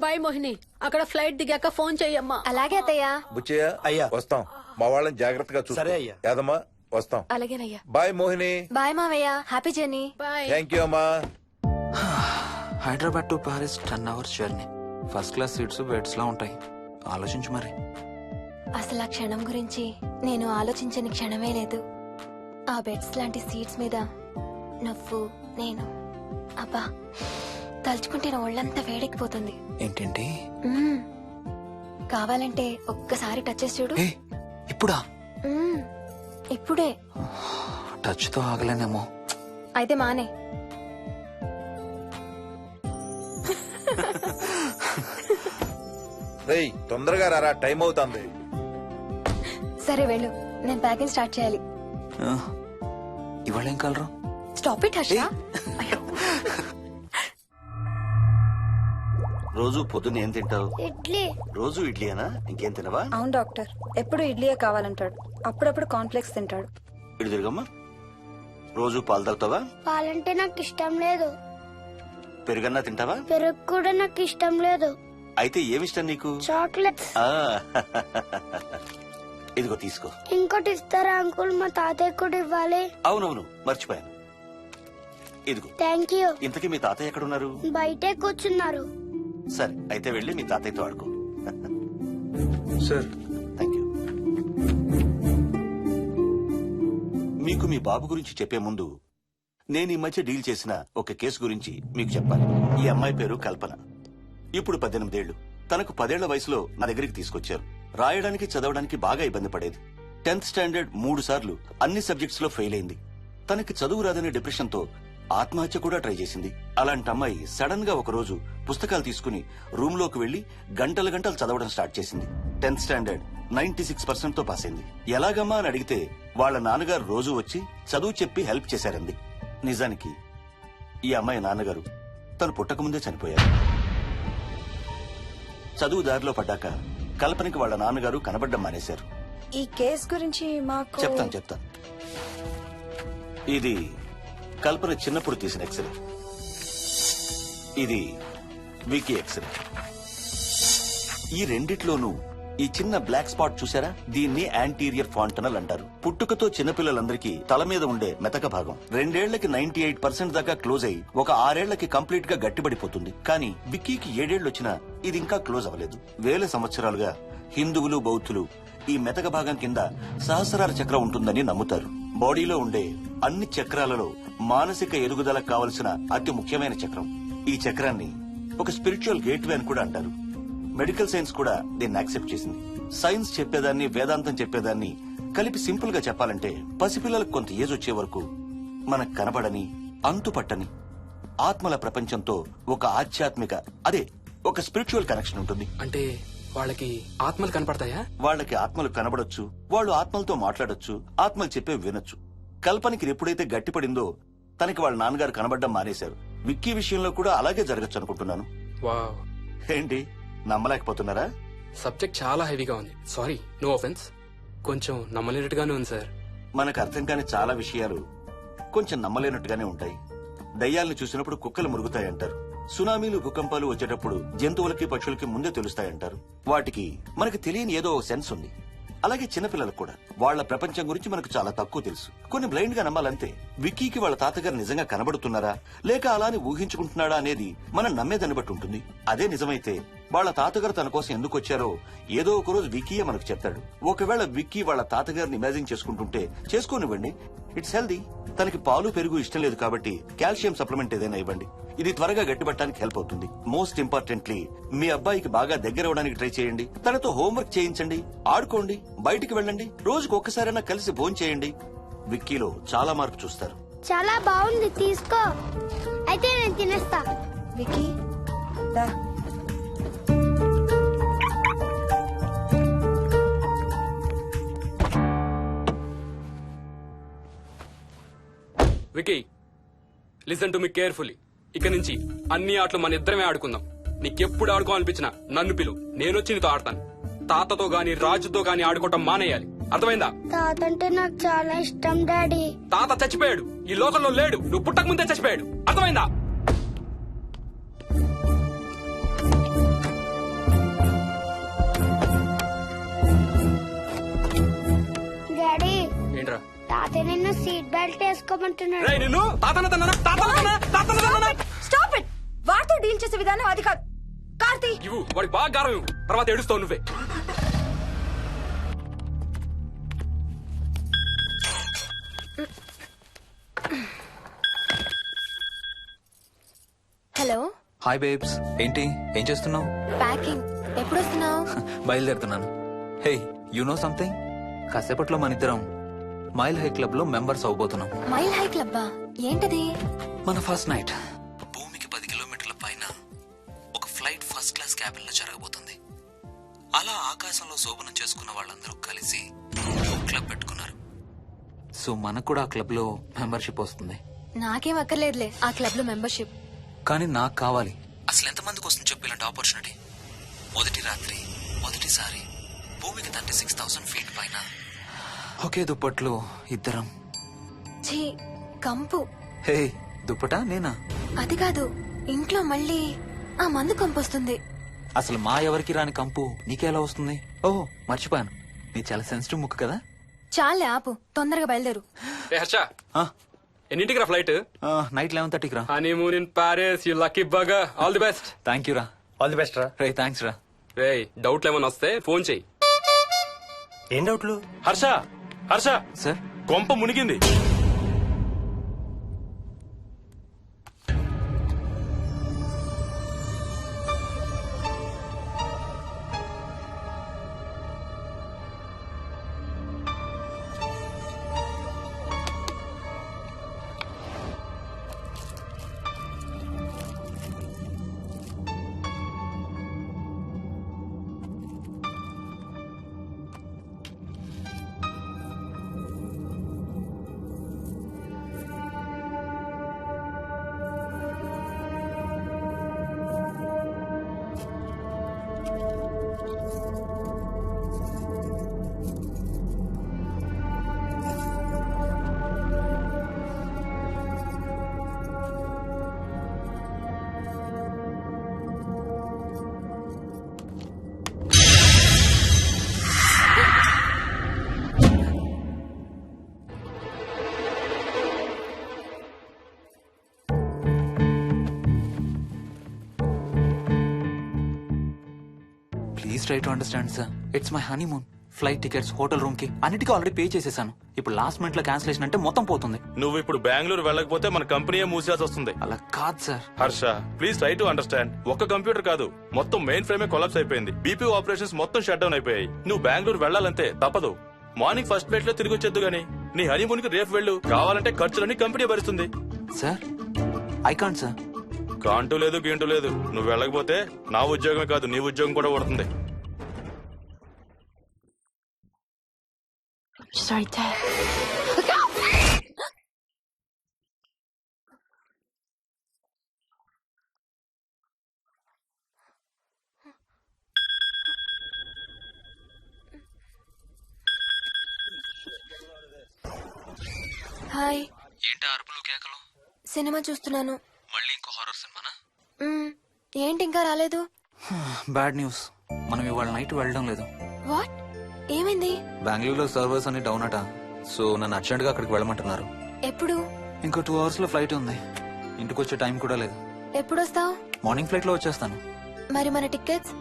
బాయ్ మోహిని, అక్కడ ఫ్లైట్ దిగాక ఫోన్ చెయ్యమ్మా. అలాగే అత్తయ్య. బుచ్చయ్య అయ్యా. వస్తాం. మా వాళ్ళని జాగ్రత్తగా చూసుకో. సరే అయ్యా. యాదమ్మా వస్తాం. అలాగేనయ్యా. బాయ్ మోహిని. బాయ్ మావయ్య. Happy journey. Bye. Thank you అమ్మా. Hyderabad to Paris 10 hours journey. First class seats beds లా ఉంటాయి. ఆలోచించు మరి. అసలు ఆ క్షణం గురించి నేను ఆలోచించని క్షణమే లేదు. ఆ బెడ్స్ లాంటి సీట్స్ మీద నువ్వు నేను, అబ్బా తలుచుకుంటే నా ఒళ్ళంతా వేడెక్కిపోతుంది. ఏంటేంటి? మ్మ్. కావాలంటే ఒక్కసారి టచ్ చేసి చూడు. ఏ ఇప్పుడా? మ్మ్. ఇప్పుడే. టచ్ తో ఆగలేనేమో. అయితే మానే. రేయ్ తొందరగా రారా, టైం అవుతుంది. సరే వెళ్ళు, నేను ప్యాకింగ్ స్టార్ట్ చేయాలి. ఇవాళ ఏం కలరు? Stop it Harsha. అయ్యో. రోజు పొద్దున్న ఏం తింటావు? ఇడ్లీ. రోజు ఇడ్లీనా? ఇంకేం తినవా? అవును డాక్టర్, ఎప్పుడు ఇడ్లీయే కావాలంటాడు. అప్పుడప్పుడు కాన్ఫ్లెక్స్ తింటాడు. ఇటు తిరగమ్మా. రోజు పాలు తాగుతావా? పాలంటే నాకు ఇష్టం లేదు. పెరుగన్నా తింటావా? పెరుగు కూడా నాకు ఇష్టం లేదు. అయితే ఏమిష్టం నీకు? చాక్లెట్స్. ఆ, ఇదిగో తీసుకో. ఇంకోటి ఇస్తారా అంకుల్? మా తాతయ్య కూడా ఇవ్వాలి. అవునవును మర్చిపోయాను. ఇదిగో. Thank you. ఇంతకీ మీ తాతయ్య ఎక్కడున్నారు? బయటే కూర్చున్నారు. సరే అయితే వెళ్ళి మీ తాతయ్యతో ఆడుకో. Sir thank you. మీకు మీ బాబు గురించి చెప్పే ముందు నేను ఈ మధ్య డీల్ చేసిన ఒక కేసు గురించి మీకు చెప్పాలి. ఈ అమ్మాయి పేరు కల్పన. ఇప్పుడు 18 ఏళ్లు. తనకు 10 ఏళ్ల వయసులో నా దగ్గరికి తీసుకొచ్చారు. రాయడానికి చదవడానికి బాగా ఇబ్బంది పడేది. 10th స్టాండర్డ్ 3 సార్లు అన్ని సబ్జెక్ట్స్ లో ఫెయిల్ అయింది. తనకి చదువు రాదనే డిప్రెషన్ తో ఆత్మహత్య కూడా ట్రై చేసింది. అలాంటి అమ్మాయి సడన్ గా ఒక రోజు పుస్తకాలు తీసుకుని రూమ్ లోకి వెళ్లి గంటలు గంటలు చదవడం స్టార్ట్ చేసింది. 10th స్టాండర్డ్ 96% తో పాస్ అయింది. ఎలాగమ్మా అని అడిగితే వాళ్ళ నాన్నగారు రోజు వచ్చి చదువు చెప్పి హెల్ప్ చేశారంది. నిజానికి ఈ అమ్మాయి నాన్నగారు తను పుట్టకముందే చనిపోయారు. చదువు దారిలో పడ్డాక కల్పనకి వాళ్ళ నాన్నగారు కనబడ్డం మానేశారు. ఈ కేస్ గురించి మాకు చెప్తాను. ఇది కల్పన చిన్నప్పుడు తీసిన ఎక్స్రే. ఇది వికీ ఎక్స్రే. ఈ రెండిట్లోనూ ఈ చిన్న బ్లాక్ స్పాట్ చూసారా? దీన్ని యాంటీరియర్ ఫాంటనల్ అంటారు. పుట్టుకతో చిన్నపిల్లలందరికీ తల మీద ఉండే మెతక భాగం 2 ఏళ్లకి 98% దాకా క్లోజ్ అయి ఒక 6 ఏళ్లకి కంప్లీట్ గా గట్టిపడిపోతుంది. కానీ విక్కీకి 7 ఏళ్లు వచ్చినా ఇది ఇంకా క్లోజ్ అవ్వలేదు. వేల సంవత్సరాలుగా హిందువులు బౌద్ధులు ఈ మెతక భాగం కింద సహస్రార చక్రం ఉంటుందని నమ్ముతారు. బాడీలో ఉండే అన్ని చక్రాలలో మానసిక ఎదుగుదలకు కావలసిన అతి ముఖ్యమైన చక్రం. ఈ చక్రాన్ని ఒక స్పిరిచువల్ గేట్వే అని కూడా అంటారు. మెడికల్ సైన్స్ కూడా దీన్ని యాక్సెప్ట్ చేసింది. సైన్స్ చెప్పేదాన్ని వేదాంతం చెప్పేదాన్ని కలిపి సింపుల్ గా చెప్పాలంటే పసిపిల్లలకు కొంత ఏజ్ వచ్చే వరకు మనకు కనబడని అంతుపట్టని ఆత్మల ప్రపంచంతో ఒక ఆధ్యాత్మిక ఒక స్పిరిచువల్ కనెక్షన్ ఉంటుంది. అంటే వాళ్ళకి ఆత్మలు కనపడతాయా? వాళ్ళకి ఆత్మలు కనబడొచ్చు, వాళ్ళు ఆత్మలతో మాట్లాడొచ్చు, ఆత్మలు చెప్పే వినొచ్చు. కల్పనకి ఎప్పుడైతే గట్టిపడిందో తనకి వాళ్ళ నాన్నగారు కనబడ్డం మానేశారు. విక్కీ విషయంలో కూడా అలాగే జరగచ్చు అనుకుంటున్నాను. వావ్, ఏంటి నమ్మలేకపోతున్నారా? సబ్జెక్ట్ చాలా హెవీగా ఉంది. Sorry, no offence. కొంచెం నమ్మలేనట్టుగానే ఉంది సార్. మనకు అర్థం కాని చాలా విషయాలు కొంచెం నమ్మలేనట్టుగానే ఉంటాయి. దయ్యాలను చూసినప్పుడు కుక్కలు మురుగుతాయంటారు. సునామీలు భూకంపాలు వచ్చేటప్పుడు జంతువులకి పక్షులకి ముందే తెలుస్తాయంటారు. వాటికి మనకి తెలియని ఏదో సెన్స్ ఉంది. అలాగే చిన్నపిల్లలకు కూడా వాళ్ల ప్రపంచం గురించి మనకు చాలా తక్కువ తెలుసు. కొన్ని బ్లైండ్ గా నమ్మాలంతే. విక్కీకి వాళ్ళ తాతగారు నిజంగా కనబడుతున్నారా లేక అలానే ఊహించుకుంటున్నాడా అనేది మనం నమ్మేదాన్ని బట్టి ఉంటుంది. అదే నిజమైతే వాళ్ళ తాతగారు తన కోసం ఎందుకు వచ్చారో ఏదో ఒక రోజు విక్కీయే మనకు చెప్తాడు. ఒకవేళ విక్కీ వాళ్ళ తాతగారిని ఇమాజిన్ చేసుకుంటుంటే చేసుకోనివ్వండి, ఇట్స్ హెల్దీ. తనకి పాలు పెరుగు ఇష్టం లేదు కాబట్టి కాల్షియం సప్లిమెంట్ ఏదైనా ఇవ్వండి. ఇది త్వరగా గట్టిపట్టడానికి హెల్ప్ అవుతుంది. మోస్ట్ ఇంపార్టెంట్లీ మీ అబ్బాయికి బాగా దగ్గర అవడానికి ట్రై చేయండి. తనతో హోంవర్క్ చేయించండి, ఆడుకోండి, బయటికి వెళ్ళండి, రోజుకు ఒక్కసారైనా కలిసి భోజనం చేయండి. విక్కీలో చాలా మార్పు చూస్తారు. చాలా బాగుంది, తీసుకో. అయితే నేను తినేస్తా. విక్కీ దా. Vicky, listen to me carefully. ఇక నుంచి అన్ని ఆటలు మన ఇద్దరమే ఆడుకుందాం. నీకెప్పుడు ఆడుకోవాలనిపించినా నన్ను పిలువు, నేనొచ్చి నీతో ఆడతాను. తాతతో గాని రాజుతో గాని ఆడుకోవటం మానేయాలి, అర్థమైందా? తాత అంటే నాకు చాలా ఇష్టం డాడీ. తాత చచ్చిపోయాడు, ఈ లోకంలో లేడు. నువ్వు పుట్టక ముందే చచ్చిపోయాడు, అర్థమైందా? డాడీ, ఏంట్రా? తాత నిన్ను సీట్ బెల్ట్ వేసుకోమంటున్నాడు. రేయ్, నిన్ను స్టాప్ ఇట్. వాడితో డీల్ చేసే విధానం అది కాదు. కార్తీ, ఇవ్వు, వాడికి బాగా గారం ఇవ్వు, తర్వాత ఏడుస్తావు నువ్వే. హలో, హాయ్ బేబ్స్, ఏంటి ఏం చేస్తున్నావు? ప్యాకింగ్. ఎప్పుడు వస్తున్నావు? బయలుదేరుతున్నాను. Hey, you know something? కాసేపట్లో మన ఇద్దరం మైల్ హై క్లబ్ లో మెంబర్స్ అవబోతున్నాం. మైల్ హై క్లబ్బా? ఏంటది? మన ఫస్ట్ నైట్ భూమికి 10 కిలోమీటర్ల పైన ఒక ఫ్లైట్ ఫస్ట్ క్లాస్ క్యాబిన్ లో జరగబోతుంది. అలా ఆకాశంలో శోభనం చేసుకున్న వాళ్ళందరూ కలిసి ఒక క్లబ్ పెట్టుకున్నారు. సో మనకు కూడా ఆ క్లబ్ లో మెంబర్షిప్ వస్తుంది. నాకేం అక్కర్లేదులే ఆ క్లబ్ లో మెంబర్షిప్. కానీ నాకు కావాలి. అసలు ఎంతమందికి వస్తుంది చెప్పు ఇలాంటి ఆపర్చునిటీ? మొదటి రాత్రి, మొదటిసారి భూమికి 36,000 ఫీట్ పైన ఒకే దుప్పట్లో ఇద్దరం. ఛీ, కంపు. హే, దుప్పటా నేనా? అది కాదు, ఇంట్లో మళ్ళీ ఆ మందు కంపు వస్తుంది. అసలు మా ఎవరికి రాని కంపు నీకెలా వస్తుంది? ఓహో, మర్చిపోయాను, నీ చాలా సెన్సిటివ్ ముక్కు కదా. చాలే ఆపు, తొందరగా బయలుదేరు. ఏ హర్ష, ఆ, ఎన్నింటికి రా ఫ్లైట్? నైట్ 11:30కి రా. Honeymoon in Paris, you lucky bugger. All the best. Thank you రా. ఆల్ ది బెస్ట్ రా. రే, థ్యాంక్స్ రా. రేయ్, డౌట్లు ఏమైనా వస్తే ఫోన్ చెయ్యి. ఏం డౌట్లు? హర్ష, హర్ష, సార్, కొంప మునిగింది. Please try to understand sir. It's my honeymoon. Flight tickets, hotel room కి అన్నిటికీ ఆల్రెడీ పే చేసేసాను. ఇప్పుడు లాస్ట్ మినిట్ లో క్యాన్సిలేషన్ అంటే మొత్తం పోతుంది. నువ్వు ఇప్పుడు బెంగళూరు వెళ్ళకపోతే మన కంపెనీయే మూసేయాల్సి వస్తుంది. అలా కాదు sir. Harsha, please try to understand. ఒక్క కంప్యూటర్ కాదు, మొత్తం మెయిన్ ఫ్రేమే కొలాప్స్ అయిపోయింది. బీపీ ఆపరేషన్స్ మొత్తం షట్ డౌన్ అయిపోయాయి. నువ్వు బెంగళూరు వెళ్ళాలంతే, తప్పదు. మార్నింగ్ ఫస్ట్ ఫ్లైట్ లో తిరిగి వచ్చేద్దు గానీ నీ హనీమూన్ కి రేపు వెళ్ళు. కావాలంటే ఖర్చులన్నీ కంపెనీ భరిస్తుంది. Sir, I can't sir. కాంటూ లేదు, గీంటూ లేదు. నువ్వు వెళ్ళకపోతే నా ఉద్యోగమే కాదు, నీ ఉద్యోగం కూడా పడుతుంది. Sorry, Dad. హాయ్. ఏంటి అరుపులు కేకలు? సినిమా చూస్తున్నాను. మళ్ళీ ఇంకో హారర్ సినిమానా? ఏంటి ఇంకా రాలేదు? బ్యాడ్ న్యూస్, మనం ఇవాళ నైట్ వెళ్ళడం లేదు. వాట్? ఏమైంది? బెంగళూరులో సర్వర్స్ అన్ని డౌన్ అట. సో నన్ను అర్జెంట్ గా అక్కడికి వెళ్ళమంటున్నారు. ఎప్పుడు? ఇంకో 2 hours లో ఫ్లైట్ ఉంది. ఇంటికి వచ్చే టైం కూడా లేదు. ఎప్పుడు వస్తావు? మార్నింగ్ ఫ్లైట్ లో వచ్చేస్తాను. మరి మన టికెట్స్?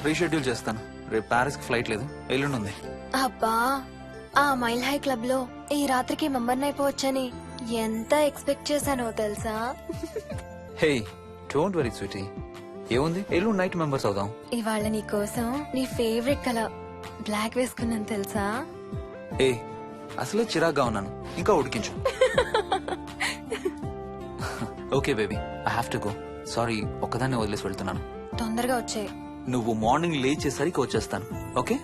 రీషెడ్యూల్ చేస్తాను. రేపు ప్యారిస్ కి ఫ్లైట్ లేదు, ఎల్లుండి ఉంది. అబ్బా, ఆ మైల్ హై క్లబ్ లో ఈ రాత్రికి మెంబర్ అయిపోవచ్చని ఎంత ఎక్స్పెక్ట్ చేశానో తెలుసా? హే డోంట్ వరీ స్వీటీ, ఏముంది ఎల్లుండి నైట్ మెంబర్స్ అవుదాం. ఇవాళ నీ కోసం నీ ఫేవరెట్ కలర్ బ్లాక్ వేసుకున్నాను తెలుసా? ఏ అసలే చిరాగ్గా ఉన్నాను, ఇంకా ఉడికించు. Okay baby, I have to go. Sorry, ఒక్కదాన్ని వదిలేసి వెళ్తున్నాను. తొందరగా వచ్చే. నువ్వు మార్నింగ్ లేచేసరికి వచ్చేస్తాను. Okay,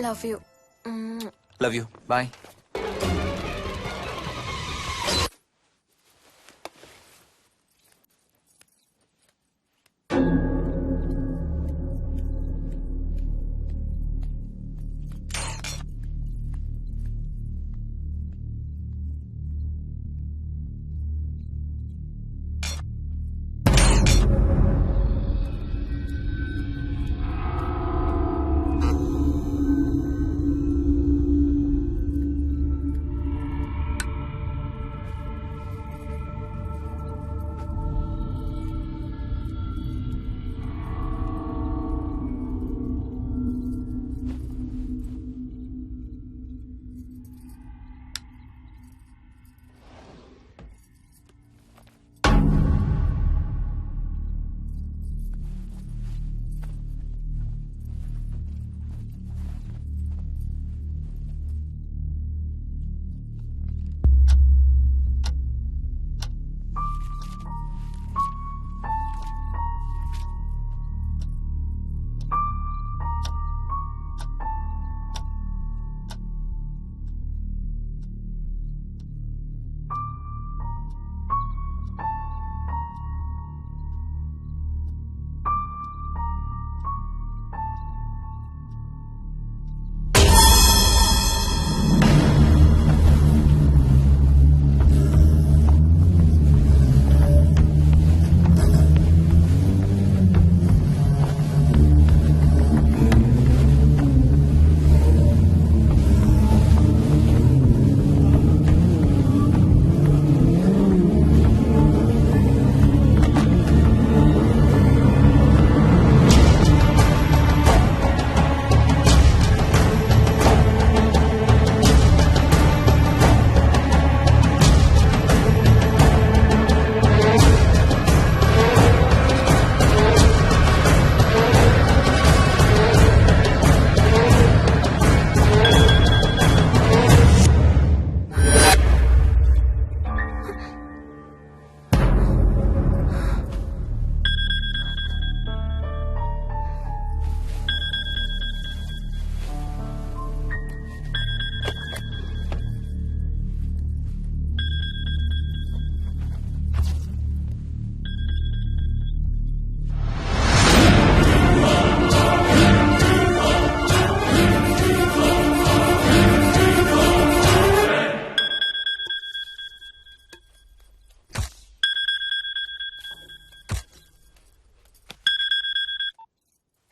love you. Love you, bye.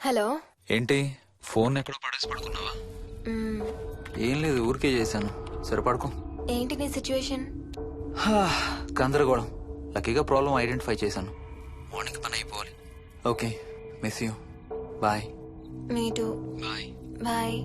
Hello. ఏంటి ఫోన్ ఎక్కడ పడేసి పడుకున్నావా? ఏం లేదు, ఊరికే చేశాను. సరే పడుకో. ఏంటి నీ సిచ్యువేషన్? గందరగోళం. లక్కీగా ప్రాబ్లం ఐడెంటిఫై చేశాను. మార్నింగ్ పని అయిపోవాలి. Okay, miss you. Bye. Me too. Bye. Bye.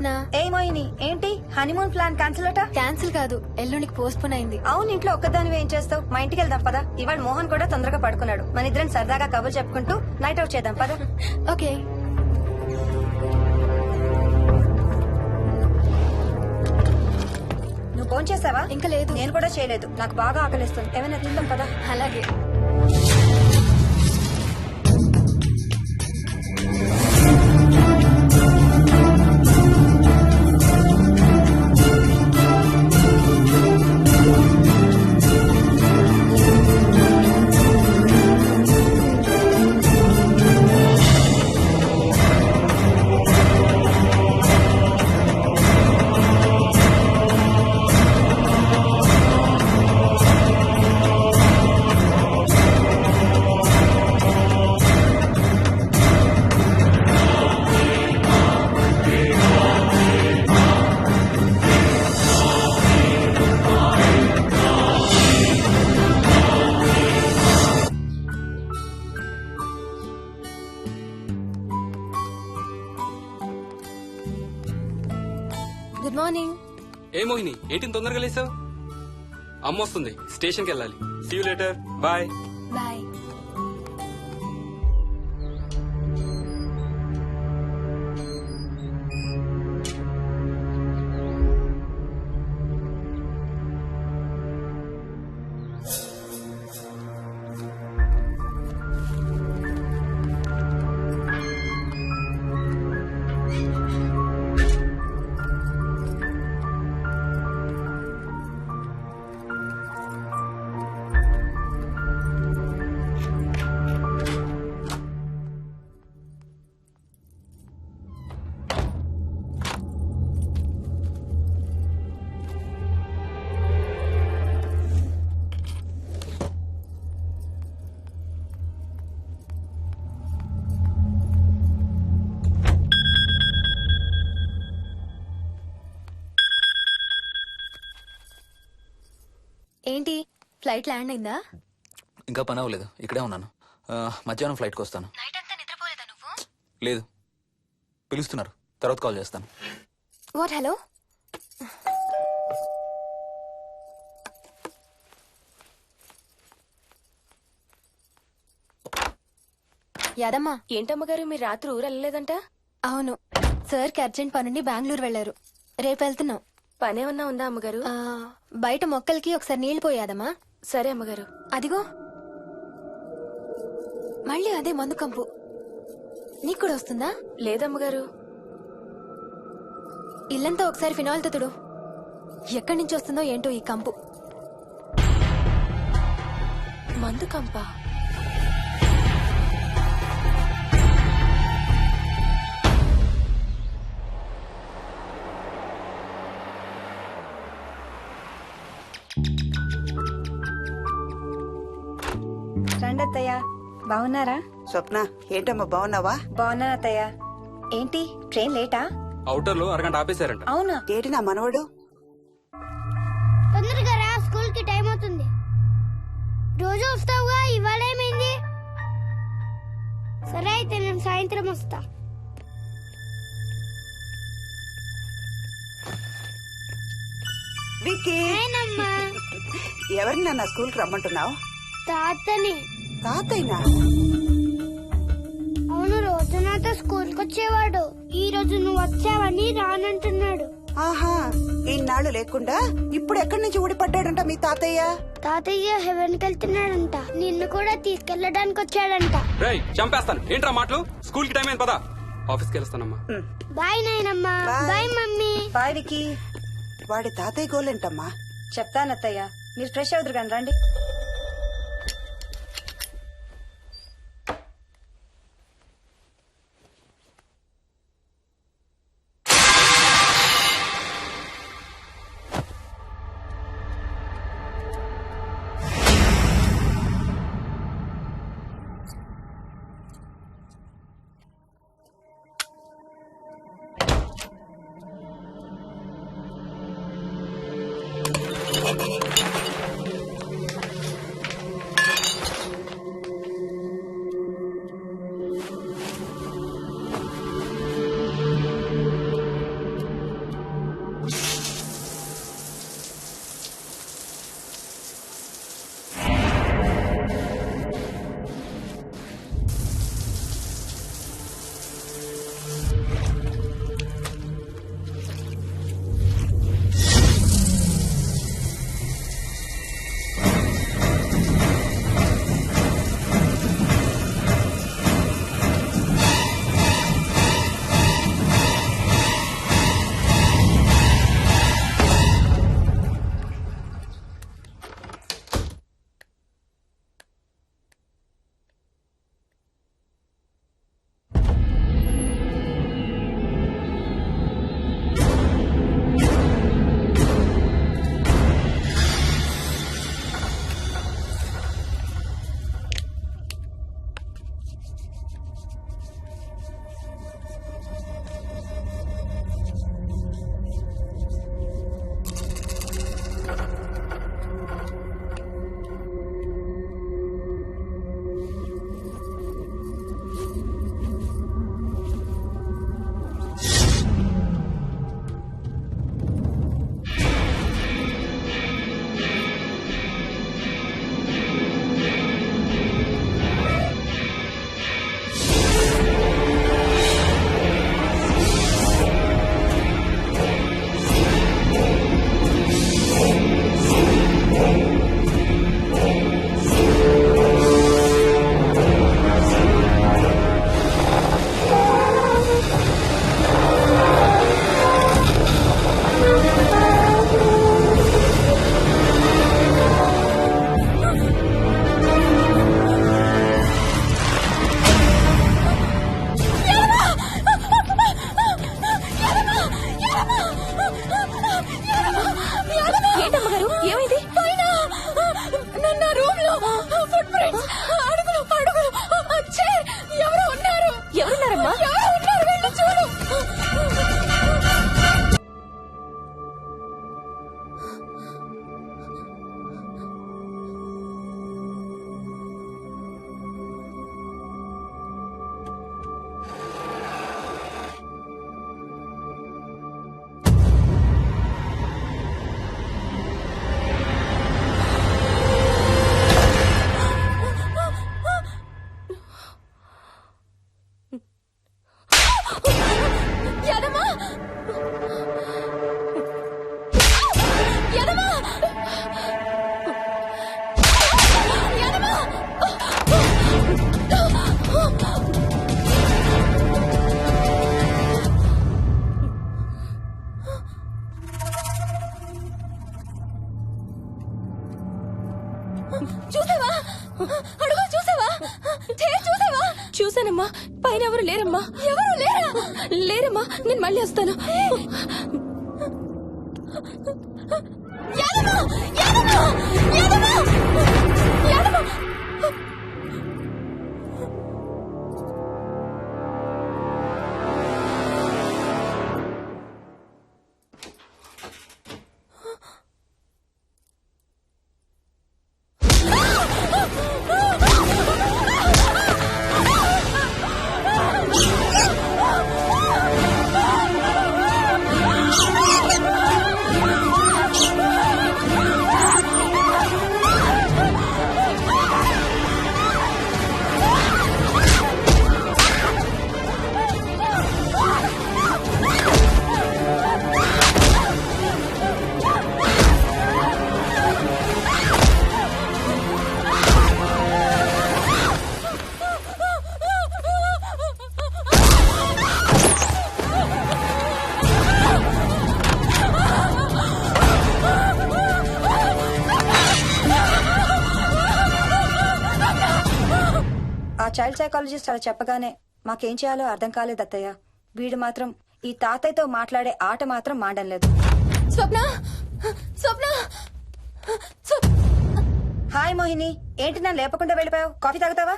Ratna. ఏమోయిని ఏంటి హనీమూన్ ప్లాన్ క్యాన్సిల్ అట? క్యాన్సిల్ కాదు, ఎల్లుండికి పోస్ట్ పోన్ అయింది. అవును, ఇంట్లో ఒక్కదానివి ఏం చేస్తావు? మా ఇంటికి వెళ్దాం పదా. ఇవాళ మోహన్ కూడా తొందరగా పడుకున్నాడు. మన ఇద్దరం సరదాగా కబుర్లు చెప్పుకుంటూ నైట్ అవుట్ చేద్దాం పదా. ఓకే. నువ్వు ఫోన్ చేసావా? ఇంకా లేదు. నేను కూడా చేయలేదు. నాకు బాగా ఆకలిస్తుంది. ఏమైనా తిందాం పదా. అలాగే. Good morning. ఏ మోహిని, ఏంటి ఇంత తొందరగా లేసావు? అమ్మ వస్తుంది, స్టేషన్కి వెళ్ళాలి. See you later. Bye. Bye. ఏంటి, ఫ్లైట్ ల్యాండ్ అయిందా? ఇంకా పని అవ్వలేదు, ఇక్కడే ఉన్నాను. మధ్యాహ్నం ఫ్లైట్కి వస్తాను. నైట్ అంతా నిద్రపోలేదా నువ్వు? లేదు, పిలుస్తున్నారు, తర్వాత కాల్ చేస్తాను. వాట్? హలో. యాదమ్మా. ఏంటమ్మగారు మీరు రాత్రి ఊరు వెళ్ళలేదంట? అవును, సార్కి అర్జెంట్ పనుండి బెంగళూరు వెళ్లారు. రేపు వెళ్తున్నాం. పనేమన్నా ఉందా అమ్మగారు? బయట మొక్కలకి ఒకసారి నీళ్లు పోయాదమ్మా. సరే అమ్మగారు. అదిగో మళ్ళీ అదే మందు కంపు. నీకు కూడా వస్తుందా? లేదమ్మగారు. ఇల్లంతా ఒకసారి ఫినాయిల్తో తుడు. ఎక్కడి నుంచి వస్తుందో ఏంటో ఈ కంపు. మందు కంప? రండి అత్తయ్య. బాగున్నారా? స్వప్న, ఏంటమ్మా బాగున్నావా? బాగున్నాను అత్తయ్య. ఏంటి ట్రైన్ లేటా? అవుటర్ లో అరగంట ఆపేశారంట. అవునా? ఏంటి నా మనవడు? తొందరగా రా, స్కూల్ కి టైం అవుతుంది. రోజు వస్తావుగా, ఇవాళ ఏమైంది? సరే అయితే నేను సాయంత్రం వస్తా. విక్కీ, నేనమ్మా. ఎవరిని నా స్కూల్ కి రమ్మంటున్నావు? తాతని. తాతయ్యనా? అవును, రోజు నాతో స్కూల్ కి వచ్చేవాడు. ఈ రోజు నువ్వు వచ్చావని రానంటున్నాడు. ఆహా, ఇన్నాళ్ళు లేకుండా ఇప్పుడు ఎక్కడి నుంచి ఊడిపడ్డాడంట మీ తాతయ్య? తాతయ్య హెవెన్ కి వెళ్తున్నాడంట. నిన్ను కూడా తీసుకెళ్లడానికి వచ్చాడంట. రేయ్, చంపేస్తాను. ఏంట్రా మాటలు? స్కూల్ కి టైం అయింది, పదా. ఆఫీస్కి వెళ్తానమ్మా. బాయ్ నాయనమ్మా. Bye mummy. Bye Vicky. వాడి తాతయ్య గోలేంటమ్మా? చెప్తానత్తయ్య, మీరు ఫ్రెష్ అవుతురు కానీ రండి. ఎదవా! ఎదవా! చూసావా? అడుగు చూసావా? చూసావా? చూసానమ్మా, పైన ఎవరు లేరమ్మా. ఎవరు లేరా? లేరమ్మా, నేను మళ్ళీ వస్తాను. ఎదవా! ఎదవా! ఎదవా! ఎదవా! ఆ చైల్డ్ సైకాలజిస్ట్ అలా చెప్పగానే మాకేం చేయాలో అర్థం కాలేదు అత్తయ్య. వీడు మాత్రం ఈ తాతయ్యతో మాట్లాడే ఆట మాత్రం మాండం లేదు. స్వప్న! స్వప్న! హాయ్ మోహిని, ఏంటి నన్ను లేపకుండా వెళ్ళిపోయావు? కాఫీ తాగుతావా?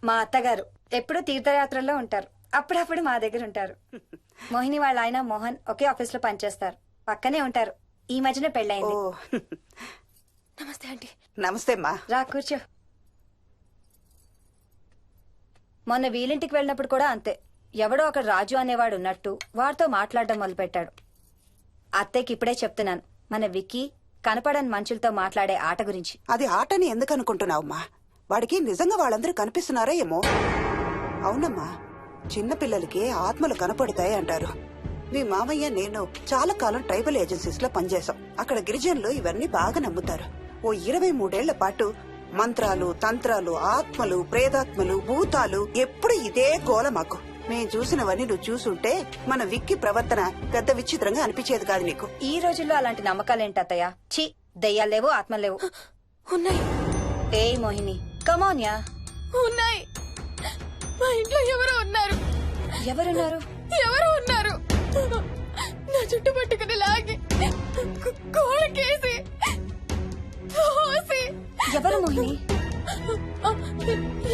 మా అత్తగారు ఎప్పుడు తీర్థయాత్రల్లో ఉంటారు, అప్పుడప్పుడు మా దగ్గర ఉంటారు. మోహిని వాళ్ళ ఆయన మోహన్ ఒకే ఆఫీస్ లో పనిచేస్తారు, పక్కనే ఉంటారు. ఈ మధ్యన పెళ్ళైంది. నమస్తే ఆంటీ. నమస్తే అమ్మా. రా కూర్చో. మొన్న వీలింటికి వెళ్ళినప్పుడు కూడా అంతే. ఎవడో ఒక రాజు అనేవాడు ఉన్నట్టు వాడితో మాట్లాడడం మొదలుపెట్టాడు. అత్తయ్యకి ఇప్పుడే చెప్తున్నాను, మన విక్కీ కనపడని మనుషులతో మాట్లాడే ఆట గురించి. అది ఆటని ఎందుకు అనుకుంటున్నావమ్మా? వాడికి నిజంగా వాళ్ళందరూ కనిపిస్తున్నారా ఏమో. అవునమ్మా, చిన్నపిల్లలకి ఆత్మలు కనపడతాయి అంటారు. మీ మామయ్య నేను చాలా కాలం ట్రైబల్ ఏజెన్సీస్ లో పనిచేశాం. అక్కడ గిరిజనులు ఇవన్నీ బాగా నమ్ముతారు. ఓ 23 ఏళ్ల పాటు మంత్రాలు, తంత్రాలు, ఆత్మలు, ప్రేతాత్మలు, భూతాలు, ఎప్పుడు ఇదే గోల మాకు. మేం చూసినవన్నీ నువ్వు చూసుంటే మన విక్కీ ప్రవర్తన పెద్ద విచిత్రంగా అనిపించేది కాదు నీకు. ఈ రోజుల్లో అలాంటి నమ్మకాలేంటి అత్తయ్య? ఛీ, దెయ్యాలేవు, ఆత్మలేవు. ఉన్నాయి. ఏ మోహిని, కమోన్యా. ఉన్నాయి. మా ఇంట్లో ఎవరో ఉన్నారు. ఎవరున్నారు? ఎవరు ఉన్నారు? నా చుట్టు పట్టుకుని లాగి కోళ్ళకేసి తోసి. ఎవరు మోహిని?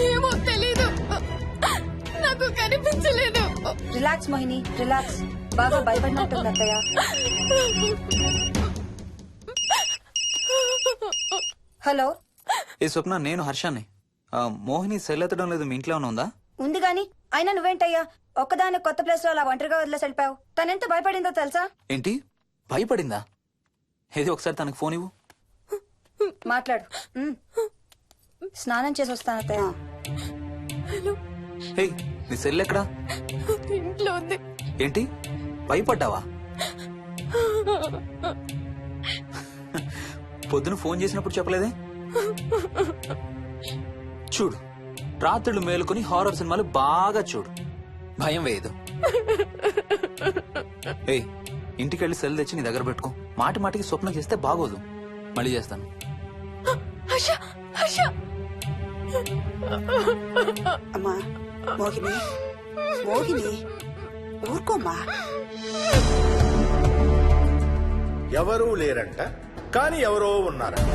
ఏమో తెలీదు, నాకు కనిపించలేదు. Relax Mohini, relax. బాగా భయపడినట్టుంది అత్తయ్య. హలో. ఏ స్వప్న, నేను హర్షాన్ని. మోహిని సెల్ ఎత్తడం లేదు, మీ ఇంట్లో ఉందా? ఉంది గాని అయినా నువ్వేంటయ్యా ఒక్కదాని కొత్త ప్లేస్ లో అలా ఒంటరిగా వదిలేసి వెళ్ళిపోయావు? తనెంత భయపడిందో తెలుసా? ఏంటి, భయపడిందా? ఏది ఒకసారి తనకు ఫోన్ ఇవ్వు. మాట్లాడు. స్నానం చేసి వస్తాను అత్తయ్య. హే, నీ సెల్ ఎక్కడా? ఇంట్లో ఉంది. ఏంటి, భయపడ్డావా? పొద్దున ఫోన్ చేసినప్పుడు చెప్పలేదే? చూడు, రాత్రులు మేలుకొని హారర్ సినిమాలు బాగా చూడు, భయం వేయదు. ఏయ్, ఇంటికెళ్ళి సెల్ తెచ్చి నీ దగ్గర పెట్టుకో. మాటి మాటికి స్వప్నం చేస్తే బాగోదు. మళ్ళీ చేస్తాను. అమ్మా మోహిని, మోహిని ఊరుకోమ్మా. ఎవరూ లేరంట, కానీ ఎవరో ఉన్నారంట.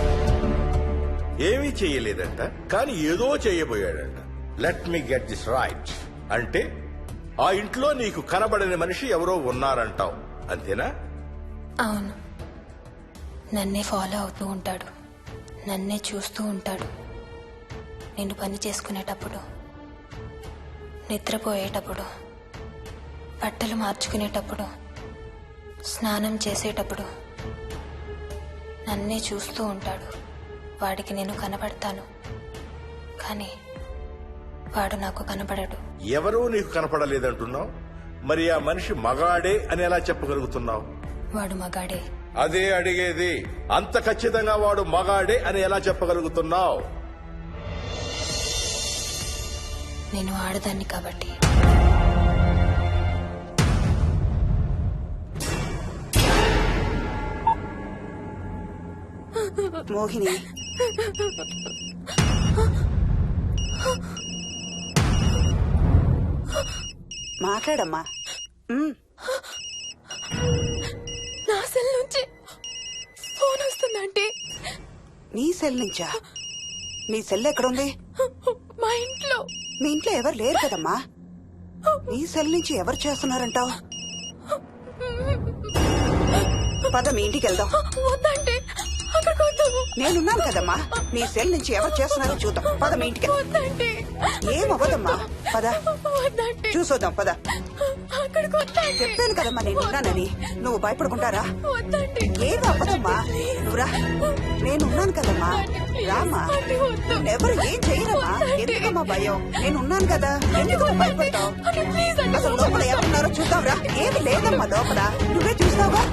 ఏమీ చెయ్యలేదంట, కానీ ఏదో చెయ్యబోయాడంట. Let me get this right. అంటే ఆ ఇంట్లో నీకు కనబడని మనిషి ఎవరో ఉన్నారంటావు, అంతేనా? అవును. నన్నే ఫాలో అవుతూ ఉంటాడు, నన్నే చూస్తూ ఉంటాడు. నేను పని చేసుకునేటప్పుడు, నిద్రపోయేటప్పుడు, బట్టలు మార్చుకునేటప్పుడు, స్నానం చేసేటప్పుడు నన్నే చూస్తూ ఉంటాడు. వాడికి నేను కనపడతాను, కానీ వాడు నాకు కనపడడు. ఎవరూ నీకు కనపడలేదంటున్నావు, మరి ఆ మనిషి మగాడే అని ఎలా చెప్పగలుగుతున్నావు? వాడు మగాడే. అదే అడిగేది. అంత ఖచ్చితంగా వాడు మగాడే అని ఎలా చెప్పగలుగుతున్నావు? నేను ఆడదాన్ని కాబట్టి. మోహిని, మాట్లాడమ్మా. నా సెల్ నుంచి ఫోన్ వస్తుందంటే. నీ సెల్ నుంచా? నీ సెల్ ఎక్కడుంది? మా ఇంట్లో. మీ ఇంట్లో ఎవరు లేరు కదమ్మా. నీ సెల్ నుంచి ఎవరు చేస్తున్నారంటావు? పద మీ ఇంటికి వెళ్దాం. వద్దంటే అక్కడికి వద్దాము. నేనున్నాను కదమ్మా. నీ సెల్ నుంచి ఎవరు చేస్తున్నారో చూద్దాం. పద మీ ఇంటికి. వద్దంటే ఏమవ్వదమ్మా, పద వద్దంటే చూసొద్దాం. పద. అక్కడికి వద్దంటే. చెప్పాను కదమ్మా నేనున్నానని. నువ్వు భయపడుకుంటారా? వద్దంటే. ఏం అవ్వదమ్మా, నువ్వురా. నేనున్నాను కదమ్మా, రామా. ఎవరు ఏం చేయరమ్మా. ఎందుకమ్మా భయం? నేనున్నాను కదా, ఎందుకు భయపడతావు? అసలు లోపల ఎవరున్నారో చూద్దాంరా. ఏమి లేదమ్మా లోపల, నువ్వే చూస్తావా?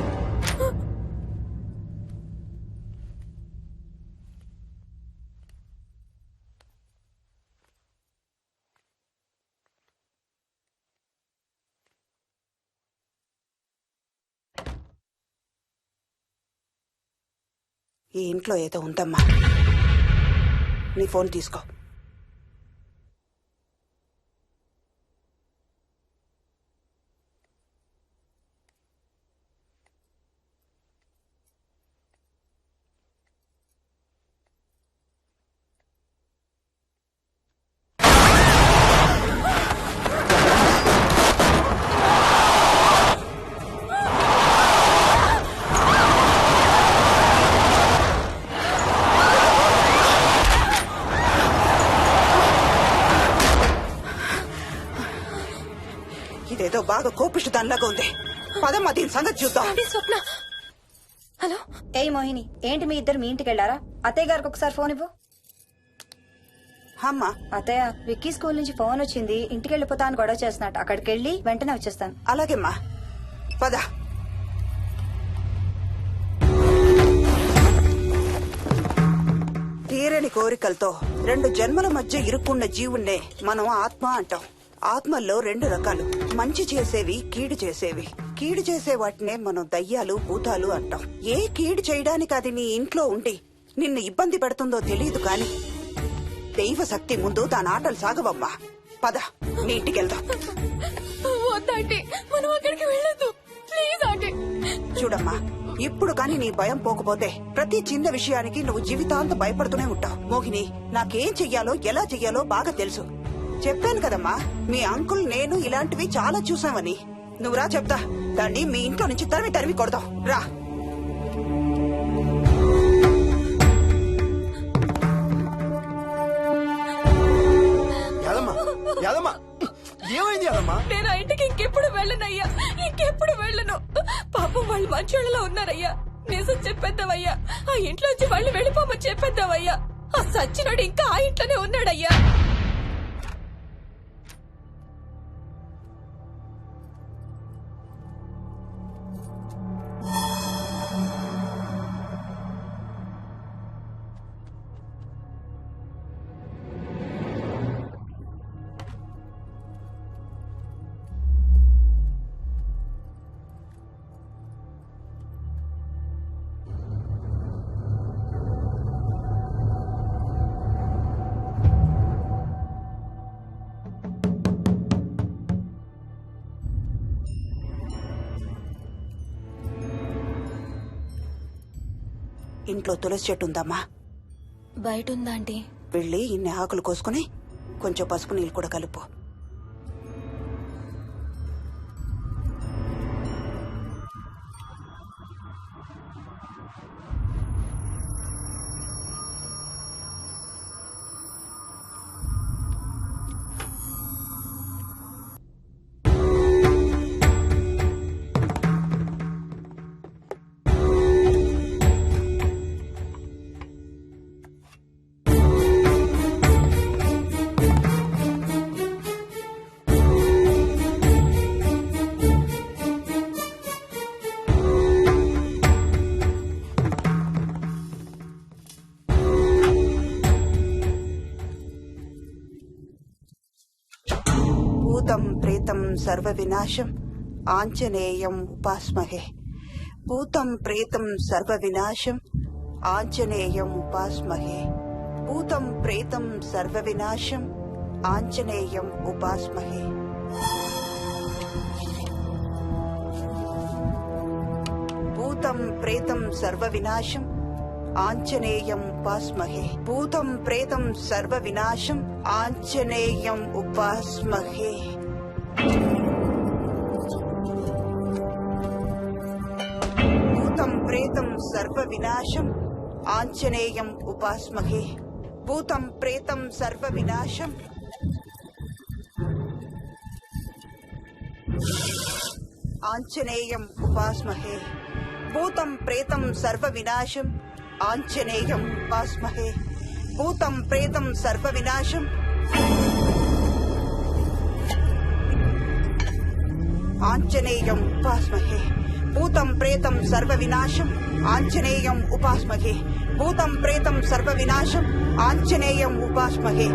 ఈ ఇంట్లో ఏదో ఉందమ్మా. నీ ఫోన్ తీసుకో. ఇదేదో బాగా కోపిష్టి దానిలాగా ఉంది. పదమ్మా దీని సంగతి చూద్దాం. స్వప్న. హలో. ఏయ్ మోహిని, ఏంటి మీ ఇద్దరు మీ ఇంటికి వెళ్లారా? అత్తయ్య గారికి ఒకసారి ఫోన్ ఇవ్వు. అమ్మా. అత్తయ్య, విక్కీ స్కూల్ నుంచి ఫోన్ వచ్చింది. ఇంటికి వెళ్ళిపోతా అని గొడవ చేస్తున్నట్టు. అక్కడికి వెళ్ళి వెంటనే వచ్చేస్తాను. అలాగేమ్మా, పద. తీరని కోరికలతో 2 జన్మల మధ్య ఇరుక్కున్న జీవుణ్ణే మనం ఆత్మ అంటాం. ఆత్మల్లో 2 రకాలు, మంచి చేసేవి, కీడు చేసేవి. కీడు చేసే వాటినే మనం దయ్యాలు, భూతాలు అంటాం. ఏ కీడు చేయడానికి అది నీ ఇంట్లో ఉండి నిన్ను ఇబ్బంది పెడుతుందో తెలియదు కాని దైవ శక్తి ముందు దాని ఆటలు సాగవమ్మా. పద నీ ఇంటికి వెళ్దాం. వద్దంటే మనం అక్కడికి వెళ్ళొద్దు. ప్లీజ్ అంటే. చూడమ్మా, ఇప్పుడు కాని నీ భయం పోకపోతే ప్రతి చిన్న విషయానికి నువ్వు జీవితాంతం భయపడుతూనే ఉంటావు. మోహిని, నాకేం చెయ్యాలో ఎలా చెయ్యాలో బాగా తెలుసు. చెప్పాను కదమ్మా, మీ అంకుల్ నేను ఇలాంటివి చాలా చూసామని. నువ్వు రా చెప్తా. దాన్ని మీ ఇంట్లో నుంచి తరిమి కొడదాం. రా. ఏమైంది యాదమ్మా? నేను ఆ ఇంటికి ఇంకెప్పుడు వెళ్ళనయ్యా. ఇంకెప్పుడు వెళ్ళను. పాపం వాళ్ళు మంచోళ్ళలో ఉన్నారయ్యా. నిజం చెప్పేద్దామయ్యా. ఆ ఇంట్లోంచి వాళ్ళు వెళ్ళిపోమని చెప్పేద్దామయ్యా. ఆ సచ్చినోడు ఇంకా ఆ ఇంట్లోనే ఉన్నాడయ్యా. ఇంట్లో తులసి చెట్టు ఉందమ్మా. బయట ఉందా ఆంటీ? వెళ్ళి ఇన్ని ఆకులు కోసుకుని కొంచెం పసుపు నీళ్ళు కూడా కలుపు. సర్వ వినాశం ఆంజనేయం ఉపాస్మహే. భూతం ప్రేతం సర్వ వినాశం ఆంజనేయం ఉపాస్మహే. భూతం ప్రేతం సర్వ వినాశం ఆంజనేయం ఉపాస్మహే. భూతం ప్రేతం సర్వ వినాశం ఆంజనేయం ఉపాస్మహే. భూతం ప్రేతం సర్వ వినాశం ఆంజనేయం ఉపాస్మహే. భూతం ప్రేతం సర్వ వినాశం ఆంజనేయం ఉపాస్మహే. భూతం ప్రేతం సర్వ వినాశం ఆంజనేయం ఉపాస్మహే. భూతం ప్రేతం సర్వ వినాశం ఆంజనేయం ఉపాస్మహే. భూతం ప్రేతం సర్వ వినాశం ఆంజనేయం ఉపాస్మహే. భూతం ప్రేతం సర్వ వినాశం ఆంజనేయం ఉపాస్మహే. భూతం ప్రేతం సర్వ వినాశం ఆంజనేయం ఉపాస్మహే.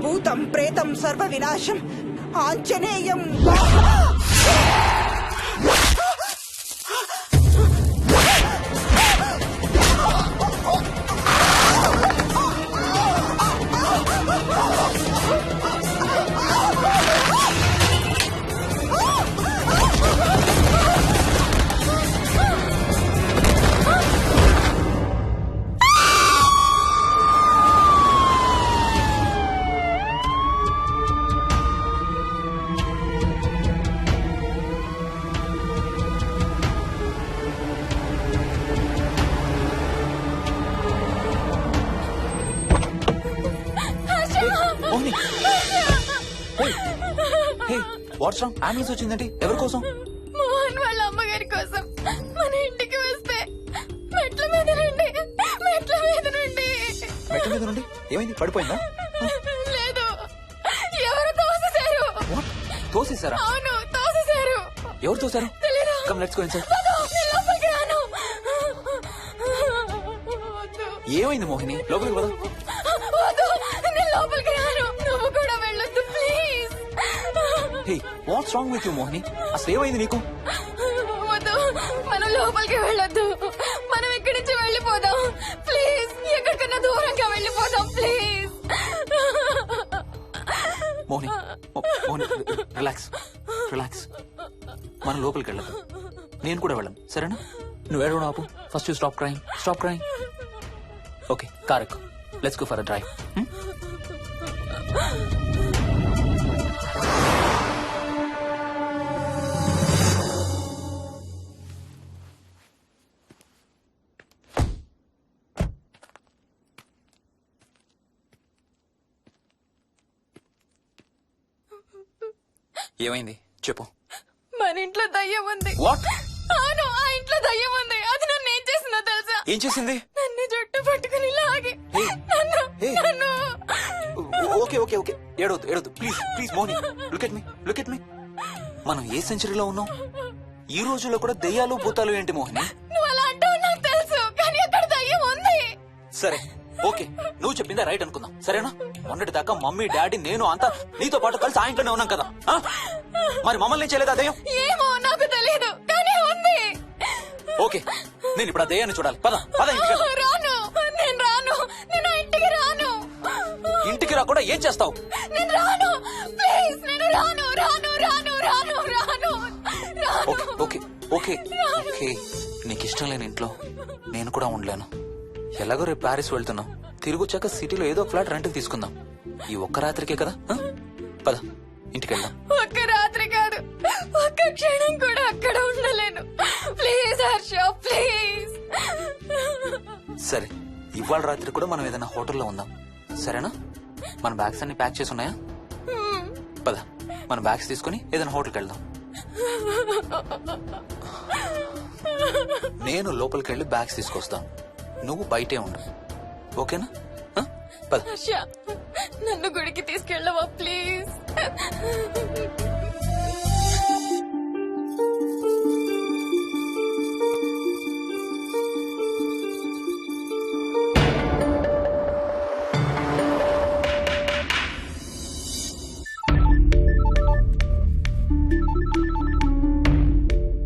భూతం ప్రేతం సర్వ వినాశం ఆంజనేయం వాట్స్ రాంగ్? అంబులెన్స్ వచ్చిందండి. ఎవరి కోసం? మోహన్ వాళ్ళ అమ్మగారి కోసం. మన ఇంటికి వస్తే మెట్ల మీద నుండి మెట్ల మీద నుండి ఏమైంది? పడిపోయిందా? లేదు, ఎవరు తోసేశారు. తోసేశారా? అవును, తోసేశారు. ఎవరు తోసారు? తెలీదు. Come let's go inside. నేను లోపలికి రాను. ఏమైంది మోహిని? లోపలికి పద. వద్దు, నేను లోపలికి రాను. నువ్వు కూడా వెళ్ళొద్దు please. Hey, watts wrong with you Mohini? అసలు ఏమైంది నీకు? వద్దు, మనం లోపలికి వెళ్ళొద్దు. మనం ఇక్కడి నుంచి వెళ్ళిపోదాం ప్లీజ్. ఎక్కడికన్నా దూరంగా వెళ్ళిపోదాం please. Mohini, Mohini relax relax. మనం లోపలికి వెళ్ళదు. నేను కూడా వెళ్ళను, సరేనా? నువ్వు ఏడవడం ఆపు. First you stop crime. Stop crime. Okay, car ఎక్కు. Let's go for a drive. ఏమైంది చెప్పు. మన ఇంట్లో దయ్యం ఉంది. వాట్? అవును, ఆ ఇంట్లో దయ్యం ఉంది. అది నన్ను ఏం చేసిందో తెలుసా? ఏం చేసింది? నన్ను జుట్టు పట్టుకుని లాగి నన్ను ఓకే ఓకే ఓకే, ఏడవద్దు ఏడవద్దు please please Mohini. Look at me, look at me. మనం ఏ సెంచరీలో ఉన్నాం? ఈ రోజుల్లో కూడా దెయ్యాలు భూతాలు ఏంటి మోహిని? నువ్వు అలా అంటావు నాకు తెలుసు, కానీ అక్కడ దయ్యం ఉంది. సరే ఓకే, నువ్వు చెప్పిందే రైట్ అనుకుందాం, సరేనా? మొన్నటి దాకా మమ్మీ డాడీ నేను అంతా నీతో పాటు కలిసి ఆ ఇంట్లోనే ఉన్నాం కదా. మరి మమ్మల్ని చేయలేదు ఆ దెయ్యం? ఏమో నాకు తెలియదు, కానీ ఉంది. ఓకే, నేను ఇప్పుడు ఆ దెయ్యాన్ని చూడాలి. పద పద ఇంటికి వెళ్దాం. రాను, నేను రాను. నేను ఆ ఇంటికి రాను. ఇంటికి రాకుండా ఏం చేస్తావు? నేను రాను ప్లీజ్. నేను రాను రాను రాను రాను రాను రాను. ఓకే ఓకే ఓకే ఓకే, నీకు ఇష్టం లేని ఇంట్లో నేను కూడా ఉండలేను. ఎలాగో రేపు ప్యారిస్ వెళ్తున్నాం. తిరిగి వచ్చాక సిటీలో ఏదో ఫ్లాట్ రెంట్కి తీసుకుందాం. ఈ ఒక్క రాత్రికే కదా. పద ఇంటికి వెళ్దాం. ఒక్క రాత్రి కాదు, ఒక్క క్షణం కూడా అక్కడ ఉండలేను. Please Harsha, please. సరే, ఇవాళ రాత్రి కూడా మనం ఏదైనా హోటల్లో ఉందాం, సరేనా? మన బ్యాగ్స్ అన్ని ప్యాక్ చేసి ఉన్నాయా? పద మన బ్యాగ్స్ తీసుకుని ఏదైనా హోటల్కి వెళ్దాం. నేను లోపలికి వెళ్ళి బ్యాగ్స్ తీసుకొస్తాను, నువ్వు బయటే ఉండు, ఓకేనా? పద. హర్ష, నన్ను గుడికి తీసుకెళ్ళవా ప్లీజ్?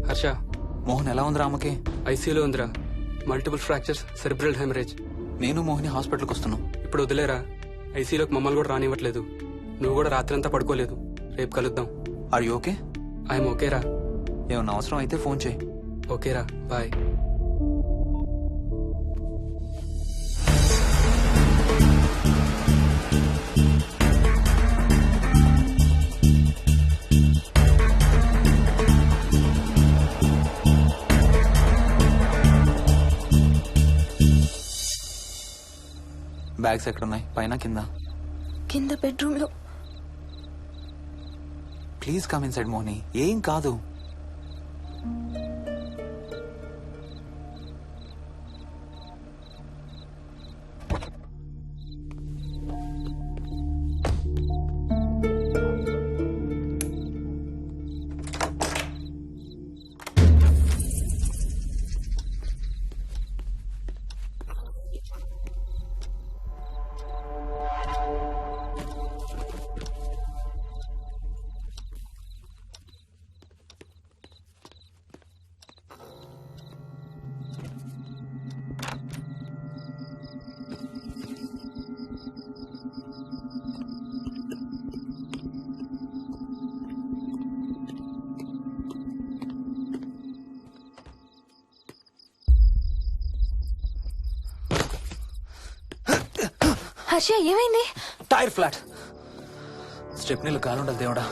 హర్ష, మోహన్ ఎలా ఉందిరా ఆమెకి? ఐసీయూలో ఉందిరా. Multiple fractures, cerebral haemorrhage. నేను మోహిని హాస్పిటల్కి వస్తున్నాం. ఇప్పుడు వదిలేరా, ఐసీయూలోకి మమ్మల్ని కూడా రానివ్వట్లేదు. నువ్వు కూడా రాత్రంతా పడుకోలేదు. రేపు కలుద్దాం. Are you okay? ఐఎమ్ ఓకేరా. ఏమన్నా అవసరం అయితే ఫోన్ చేయి. ఓకేరా, బాయ్. బ్యాగ్స్ ఎక్కడున్నాయి? పైన కింద? కింద బెడ్రూమ్ లో. Please come inside Mohini. ఏం కాదు. హర్ష, ఏమైంది? Tyre flat. స్టెప్నీలో కాలుండాలి దేవుడా.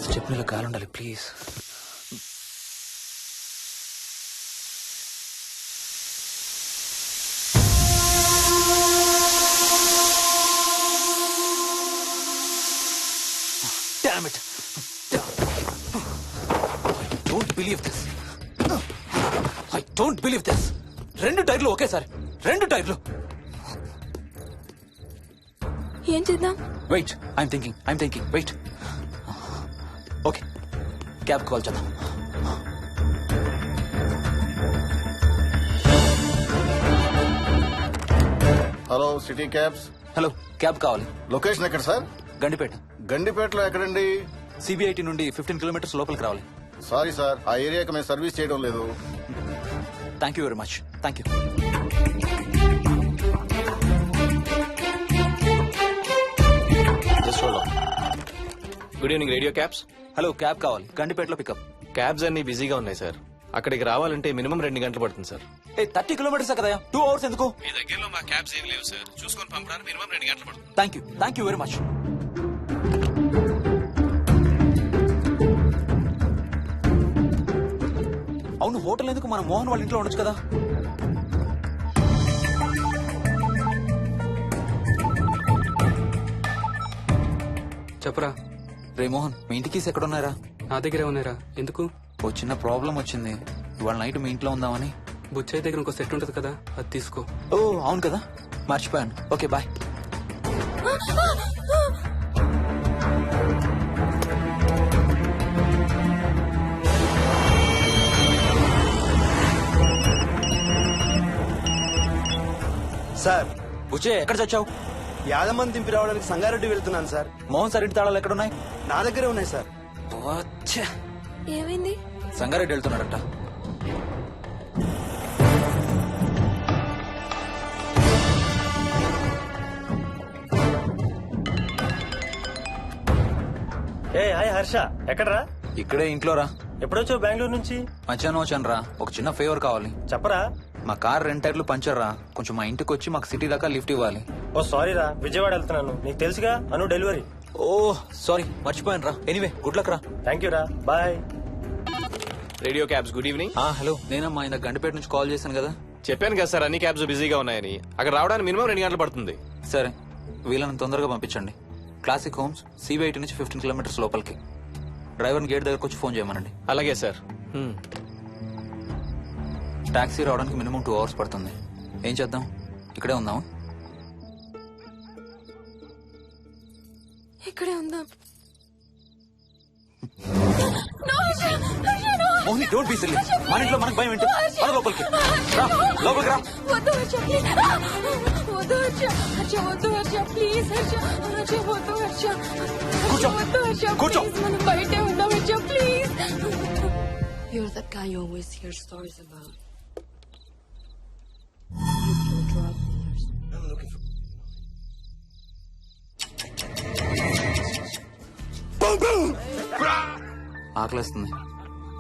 స్టెప్నీలో కాలుండాలి please. Damn it. I don't believe this. I don't believe this. 2 టైర్లు ఒకేసారి. 2 టైర్లు. ఏం చేద్దాం? Wait, I'm thinking. Wait. Okay, cab call చేద్దాం. Hello, city cabs. Hello, cab కావాలి. లొకేషన్ ఎక్కడ సార్? గండిపేట. గండిపేటలో ఎక్కడండి? సిబిఐటి నుండి 15 కిలోమీటర్స్ లోపలికి రావాలి. సారీ సార్, ఆ ఏరియాకి మేము సర్వీస్ చేయడం లేదు. Thank you very much. Thank you. Good evening radio cabs. Hello, cab కావాలి. గండిపేటలో పికప్. క్యాబ్స్ అన్ని బిజీగా ఉన్నాయి సార్. అక్కడికి రావాలంటే మినిమం 2 గంటలు పడుతుంది సార్. 30 కిలోమీటర్స్ కదా, 2 అవర్స్ ఎందుకు? మీ దగ్గరలో మా క్యాబ్స్ ఏం లేవు సార్. చూసుకొని పంపడానికి మినిమం 2 గంటలు పడుతుంది. Thank you very much. అవును, హోటల్ ఎందుకు? మన మోహన్ వాళ్ళ ఇంట్లో ఉండొచ్చు కదా. చెప్పరా. రే మోహన్, మీ ఇంటికి ఎక్కడ ఉన్నారా? నా దగ్గరే ఉన్నారా. ఎందుకు? ఓ చిన్న ప్రాబ్లం వచ్చింది. ఇవాళ నైట్ మీ ఇంట్లో ఉందామని. బుచ్చయ్య దగ్గర ఇంకో సెట్ ఉంటది కదా, అది తీసుకో. ఓ అవును కదా, మర్చిపోయాను. Okay bye. సార్, బుచ్చయ్య ఎక్కడ చచ్చావు? యాదమ్మని దింపి రావడానికి సంగారెడ్డి వెళ్తున్నాను సార్. మోహన్ సార్ ఇంటి తాళాలు ఎక్కడున్నాయి? నా దగ్గరే ఉన్నాయి సార్. ఏమైంది? సంగారెడ్డి వెళ్తున్నాడట. ఏ హాయ్ హర్ష, ఎక్కడరా? ఇక్కడే ఇంట్లో రా. ఎప్పుడొచ్చావు బెంగళూరు నుంచి? మధ్యాహ్నం వచ్చాను రా. ఒక చిన్న ఫేవర్ కావాలి. చెప్పరా. మా కార్ 2 టైర్లు పంచర్ రా. కొంచెం మా ఇంటికి వచ్చి మాకు సిటీ దాకా లిఫ్ట్ ఇవ్వాలి. ఓ సారీ రా, విజయవాడ వెళ్తున్నాను. నీకు తెలుసుగా, అను డెలివరీ. ఓ సారీ, మర్చిపోయాను రా. ఎనీవే, గుడ్ లక్ రా. థ్యాంక్ యూ రా, bye. Radio cabs, good evening. Hello, నేనమ్మా ఇంత గండిపేట నుంచి కాల్ చేశాను కదా. చెప్పాను కదా సార్, అన్ని క్యాబ్స్ బిజీగా ఉన్నాయని. అక్కడ రావడానికి మినిమం 2 గంటలు పడుతుంది. సరే, వీళ్ళని తొందరగా పంపించండి. క్లాసిక్ హోమ్స్, సిబిఐటి నుంచి 15 కిలోమీటర్స్ లోపలికి. డ్రైవర్ని గేట్ దగ్గరకు వచ్చి ఫోన్ చేయమనండి. అలాగే సార్. టాక్సీ రావడానికి మినిమం 2 అవర్స్ పడుతుంది. ఏం చేద్దాం? ఇక్కడే ఉందాం. ఇక్కడే ఉందాం. Mohini, don't be silly. మన ఇంట్లో మనకు భయం ఏంటి? మన లోపలికి రా, లోపలికి రా. వద్దు హర్ష, ప్లీజ్. వద్దు హర్ష, హర్ష వద్దు హర్ష, ప్లీజ్ హర్ష, హర్ష వద్దు హర్ష. కూర్చో, వద్దు హర్ష, కూర్చో. ప్లీజ్, మనం బయటే ఉందాం with you, please. You're that guy you always hear stories about. You kill drug dealers. I'm looking for. ఆకలేస్తుంది.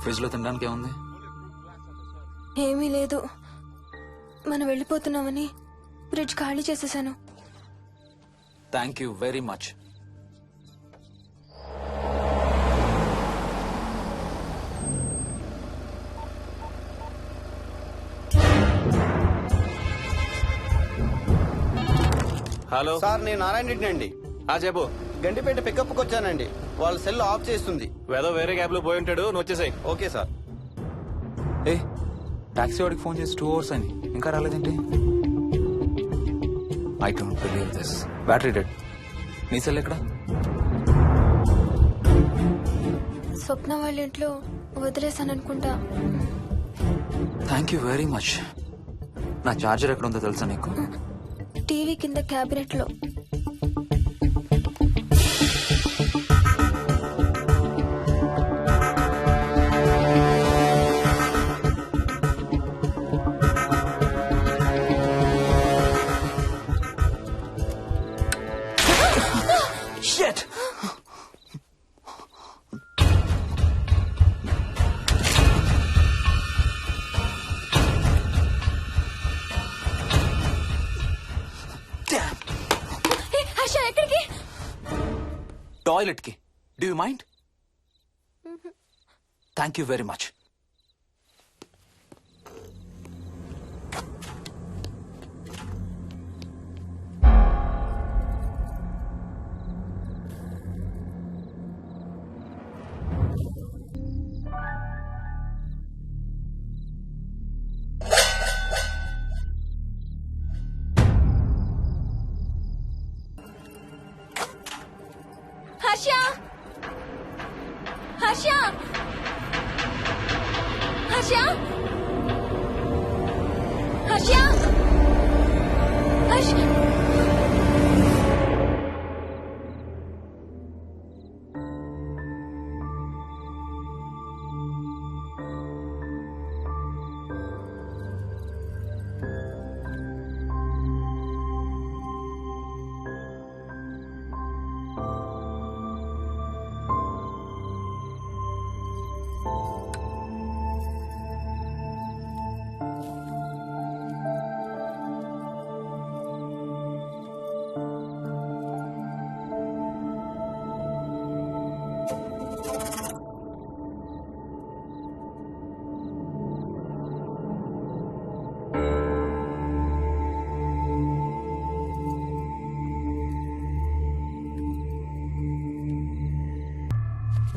ఫ్రిడ్జ్ లో తినడానికి ఏముంది? ఏమీ లేదు. మనం వెళ్ళిపోతున్నామని ఫ్రిడ్జ్ ఖాళీ చేసేసాను. Thank you very much. Hello sir, నేను నారాయణ రెడ్డి అండి. చెప్పు. గండిపేట పికప్ కు వచ్చానండి. వాళ్ళ సెల్ ఆఫ్ చేస్తుంది. ఏదో వేరే క్యాబ్ లో పోయి ఉంటాడు, నువ్వు వచ్చేసాయి. Okay sir. ఏ టాక్సీ వాడికి ఫోన్ చేసి 2 hours అని ఇంకా రాలేదేంటి? I don't believe this. Battery dead. నీ సెల్ ఎక్కడ? స్వప్న వాళ్ళ ఇంట్లో వదిలేసాను అనుకుంటా. Thank you very much. నా చార్జర్ ఎక్కడ ఉందో తెలుసా నీకు? టీవీ కింద క్యాబినెట్ లో. Shit! హర్ష ఎక్కడికి? టాయిలెట్ కి. Do you mind? Thank you very much. Harsha! Harsha! Harsha! Harsha! Harsha!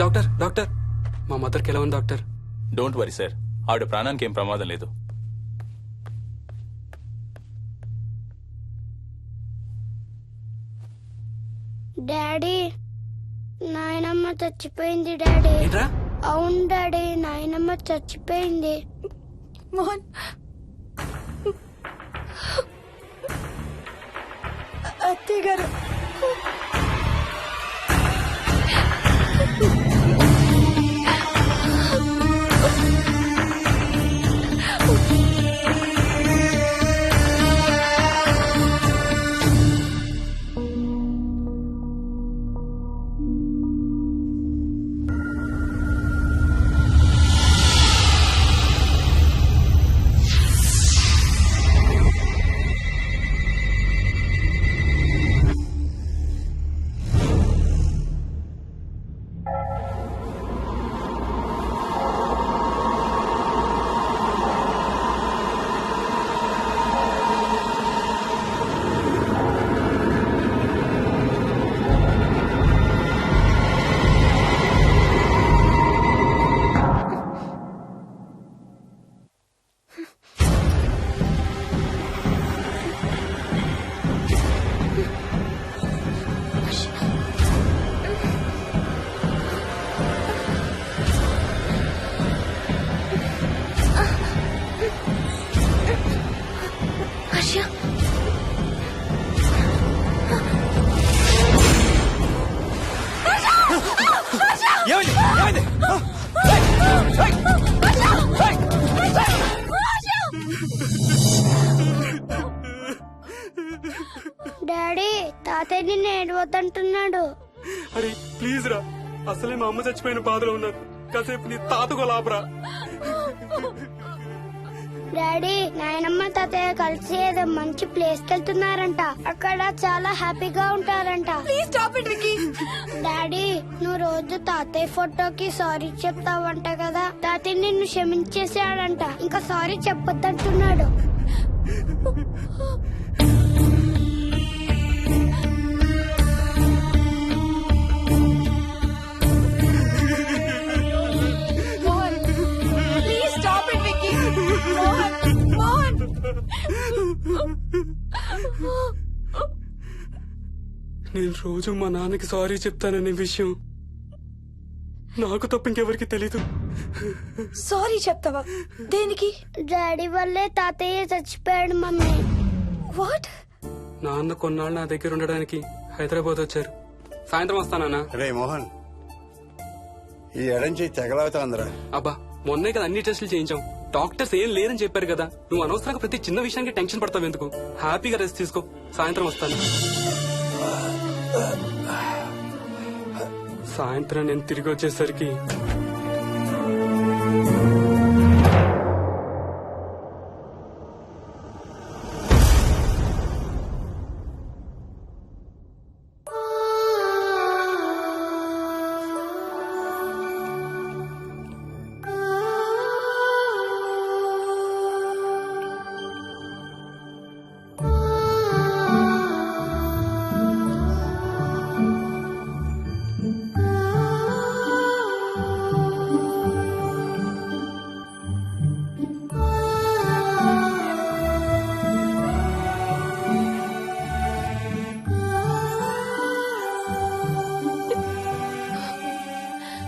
Doctor doctor, మా మదర్కి ఎలా ఉంది డాక్టర్? డోంట్ వరీ సార్, ఆవిడ ప్రాణానికి ఏం ప్రమాదం లేదు. డాడీ, నాయనమ్మ చచ్చిపోయింది డాడీ. ఏంట్రా? అవును డాడీ, నాయనమ్మ చచ్చిపోయింది. మోహన్, అత్తయ్య గారు. వద్దంటున్నాడు. అరే ప్లీజ్ రా, అసలే మా అమ్మ చచ్చిపోయిన బాధలో ఉన్నారు. కాసేపు నీ తాతకు లాభరా. డాడీ, నాయనమ్మ తాతయ్య కలిసి ఏదో మంచి ప్లేస్ కి వెళ్తున్నారంట. అక్కడ చాలా హ్యాపీగా ఉంటారంట. డాడీ, నువ్వు రోజు తాతయ్య ఫోటోకి సారీ చెప్తావంట కదా. తాతయ్య నిన్ను క్షమించేసాడంట. ఇంకా సారీ చెప్పొద్దంటున్నాడు. నేను రోజు మా నాన్నకి సారీ చెప్తాననే విషయం నాకు తప్ప ఇంకెవరికి తెలీదు. సారీ చెప్తావా? దేనికి? డాడీ వల్లే తాతయ్య చచ్చిపోయాడు మమ్మీ. వాట్? నాన్న కొన్నాళ్ళు నా దగ్గర ఉండడానికి హైదరాబాద్ వచ్చారు. సాయంత్రం వస్తానా? రే మోహన్, ఈ ఎడం చేయి తెగలవుతాందిరా. అబ్బా, మొన్నే కదా అన్ని టెస్టులు చేయించాం. డాక్టర్స్ ఏం లేదని చెప్పారు కదా. నువ్వు అనవసరంగా ప్రతి చిన్న విషయానికి టెన్షన్ పడతావు ఎందుకు? హ్యాపీగా రెస్ట్ తీసుకో. సాయంత్రం వస్తాను. సాయంత్రం నేను తిరిగి వచ్చేసరికి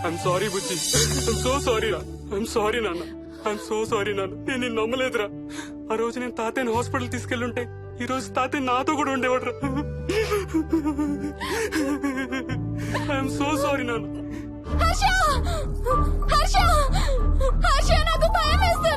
I'm sorry Bujji. I'm so sorry రా. ఐఎమ్ సారీ నాన్న. ఐఎమ్ సో సారీ నాన్న. నేను నిన్ను నమ్మలేదురా. ఆ రోజు నేను తాతయ్యని హాస్పిటల్ తీసుకెళ్ళుంటే ఈ రోజు తాతయ్య నాతో కూడా ఉండేవాడు రా. ఐఎమ్ సో సారీ నాన్న. నాకు భయం వేస్తుంది.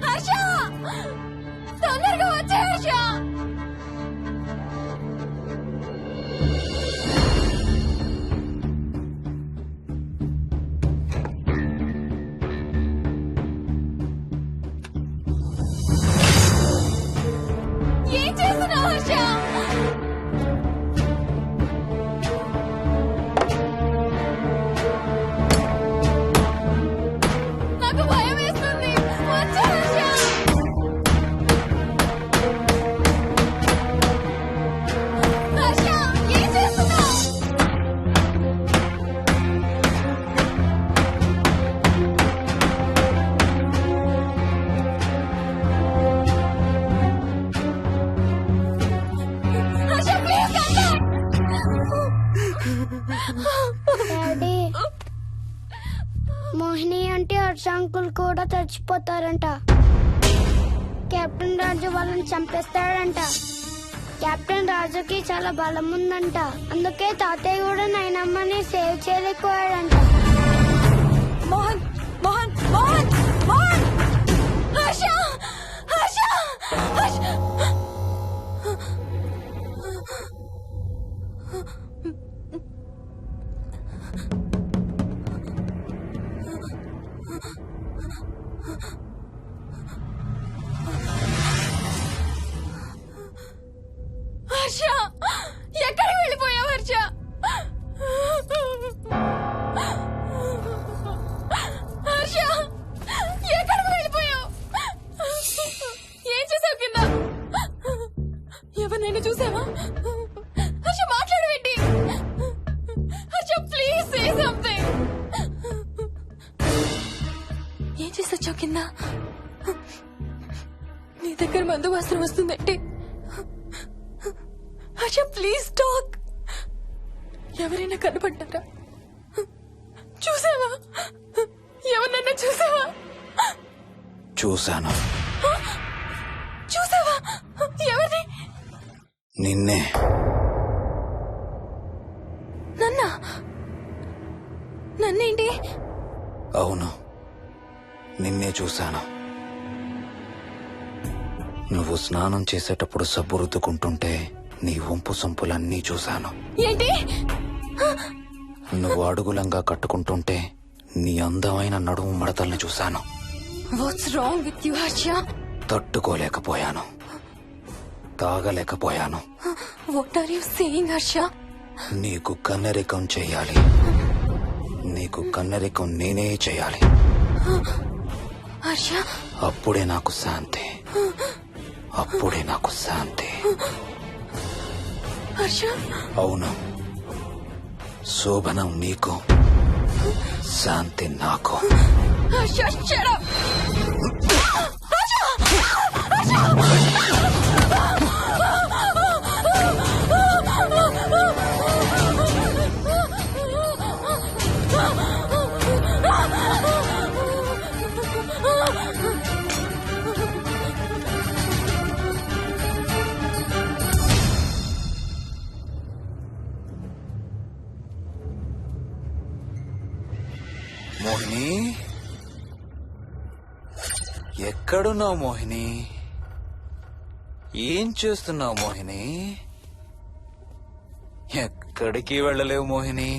వచ్చి తొందరగా వచ్చే హర్ష. ఏం చేస్తున్నావు హర్ష? నాకు భయం వేస్తుంది. వచ్చే హర్ష. హర్ష, ఏం చేస్తున్నావు? హర్ష, ప్లీజ్ డాడీ, మోహిని అంటే హర్ష అంకుల్ కూడా చచ్చిపోతారంట. కెప్టెన్ రాజు వాళ్ళని చంపేస్తాడంట. కెప్టెన్ రాజుకి చాలా బలం ఉందంట. అందుకే తాతయ్య కూడా నాయనమ్మని సేవ్ చేయలేకపోయాడంట. మోహన్ మోహన్ మోహన్ మోహన్. హర్ష హర్ష హర్ష. హర్ష, ఎక్కడికి వెళ్ళిపోయావు హర్ష? నాన్న నీ దగ్గర మందు వాసన వస్తుందంటే హర్ష ప్లీజ్ టాక్. ఎవరైనా కనపడ్డారా? చూసావా? ఎవరన్నా చూసావా? చూశాను. చూసావా? ఎవరిని? నిన్నే. నన్నేంటి? అవును, నిన్నే చూశాను. నువ్వు స్నానం చేసేటప్పుడు సబ్బు రుద్దుకుంటుంటే నీ వంపు సొంపులన్నీ చూశాను. ఏంటి? నువ్వు అడుగులంగా కట్టుకుంటుంటే నీ అందమైన నడుము మడతల్ని చూశాను. What's wrong with you Harsha? తట్టుకోలేకపోయాను, తాగలేకపోయాను. What are you saying Harsha? నీకు కన్నరికం చేయాలి. నీకు కన్నరికం నేనే చేయాలి. హర్ష, అప్పుడే నాకు శాంతి. అప్పుడే నాకు శాంతి. హర్ష, అవును, శోభనం నీకు, శాంతి నాకు. Harsha, shut up! మోహిని, ఎక్కడున్నావు మోహిని? ఏం చేస్తున్నావు మోహిని? ఎక్కడికి వెళ్ళలేవు మోహిని.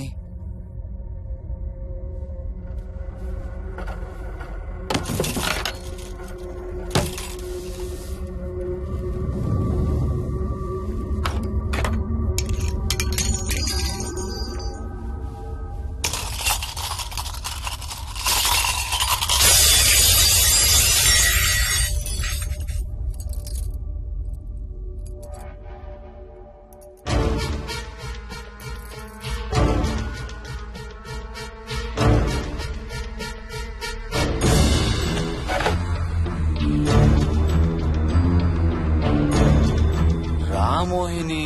మోహిని,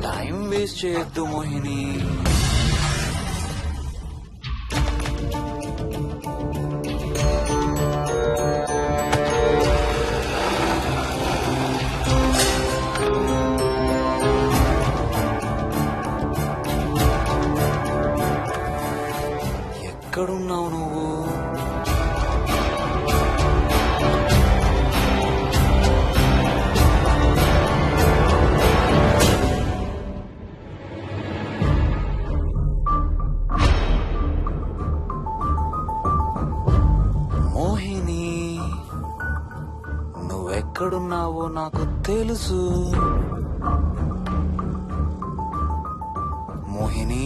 టైం వేస్ట్ చేయొద్దు మోహిని. ఎక్కడున్నావు నువ్వు? మోహిని, నువ్వెక్కడున్నావో నాకు తెలుసు. మోహిని,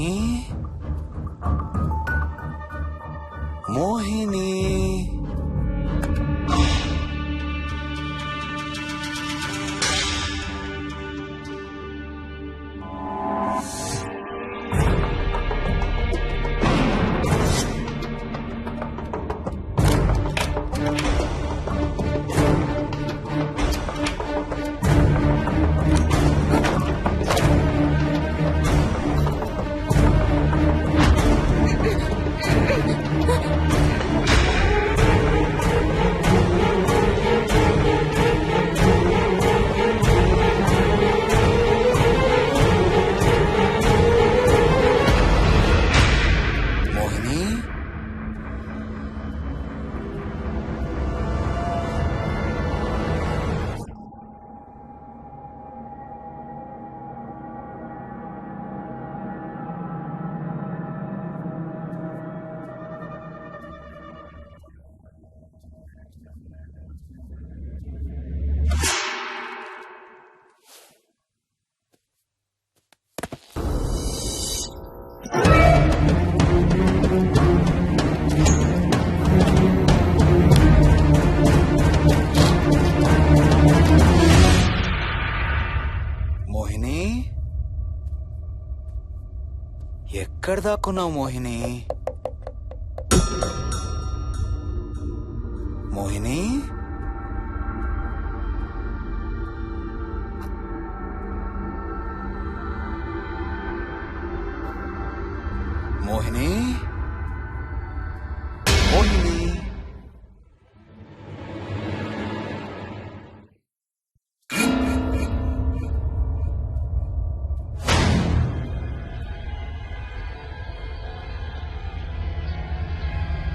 మోహిని, ఎక్కడ దాక్కున్నావు మోహిని? మోహిని, మోహిని, మోహిని.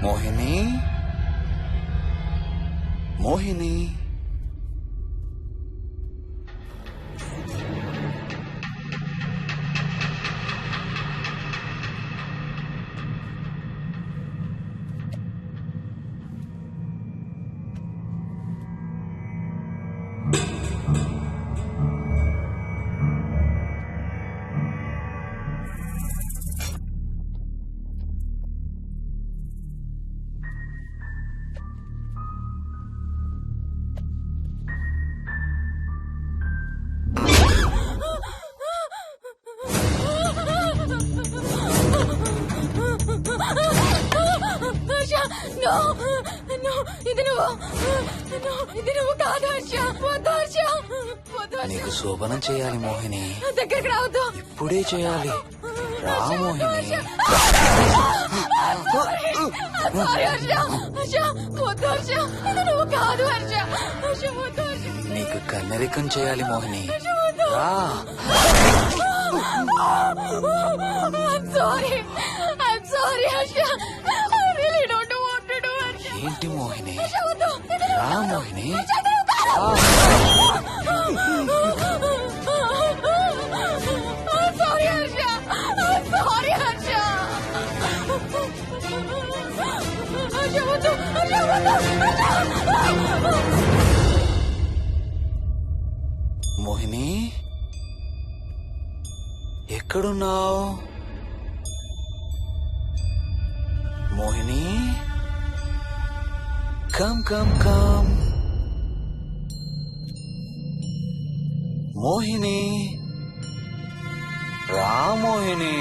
మోహిని, మోహిని. నీకు శోభనం చేయాలి మోహిని. దగ్గరికి రావద్దు. ఇప్పుడే చేయాలి. రా మోహిని. నీకు కన్నరికం చేయాలి మోహిని. రా. ఏంటి మోహిని? రా మోహిని. మోహిని, ఎక్కడున్నావు Mohini? Come come come Mohini. రా మోహిని.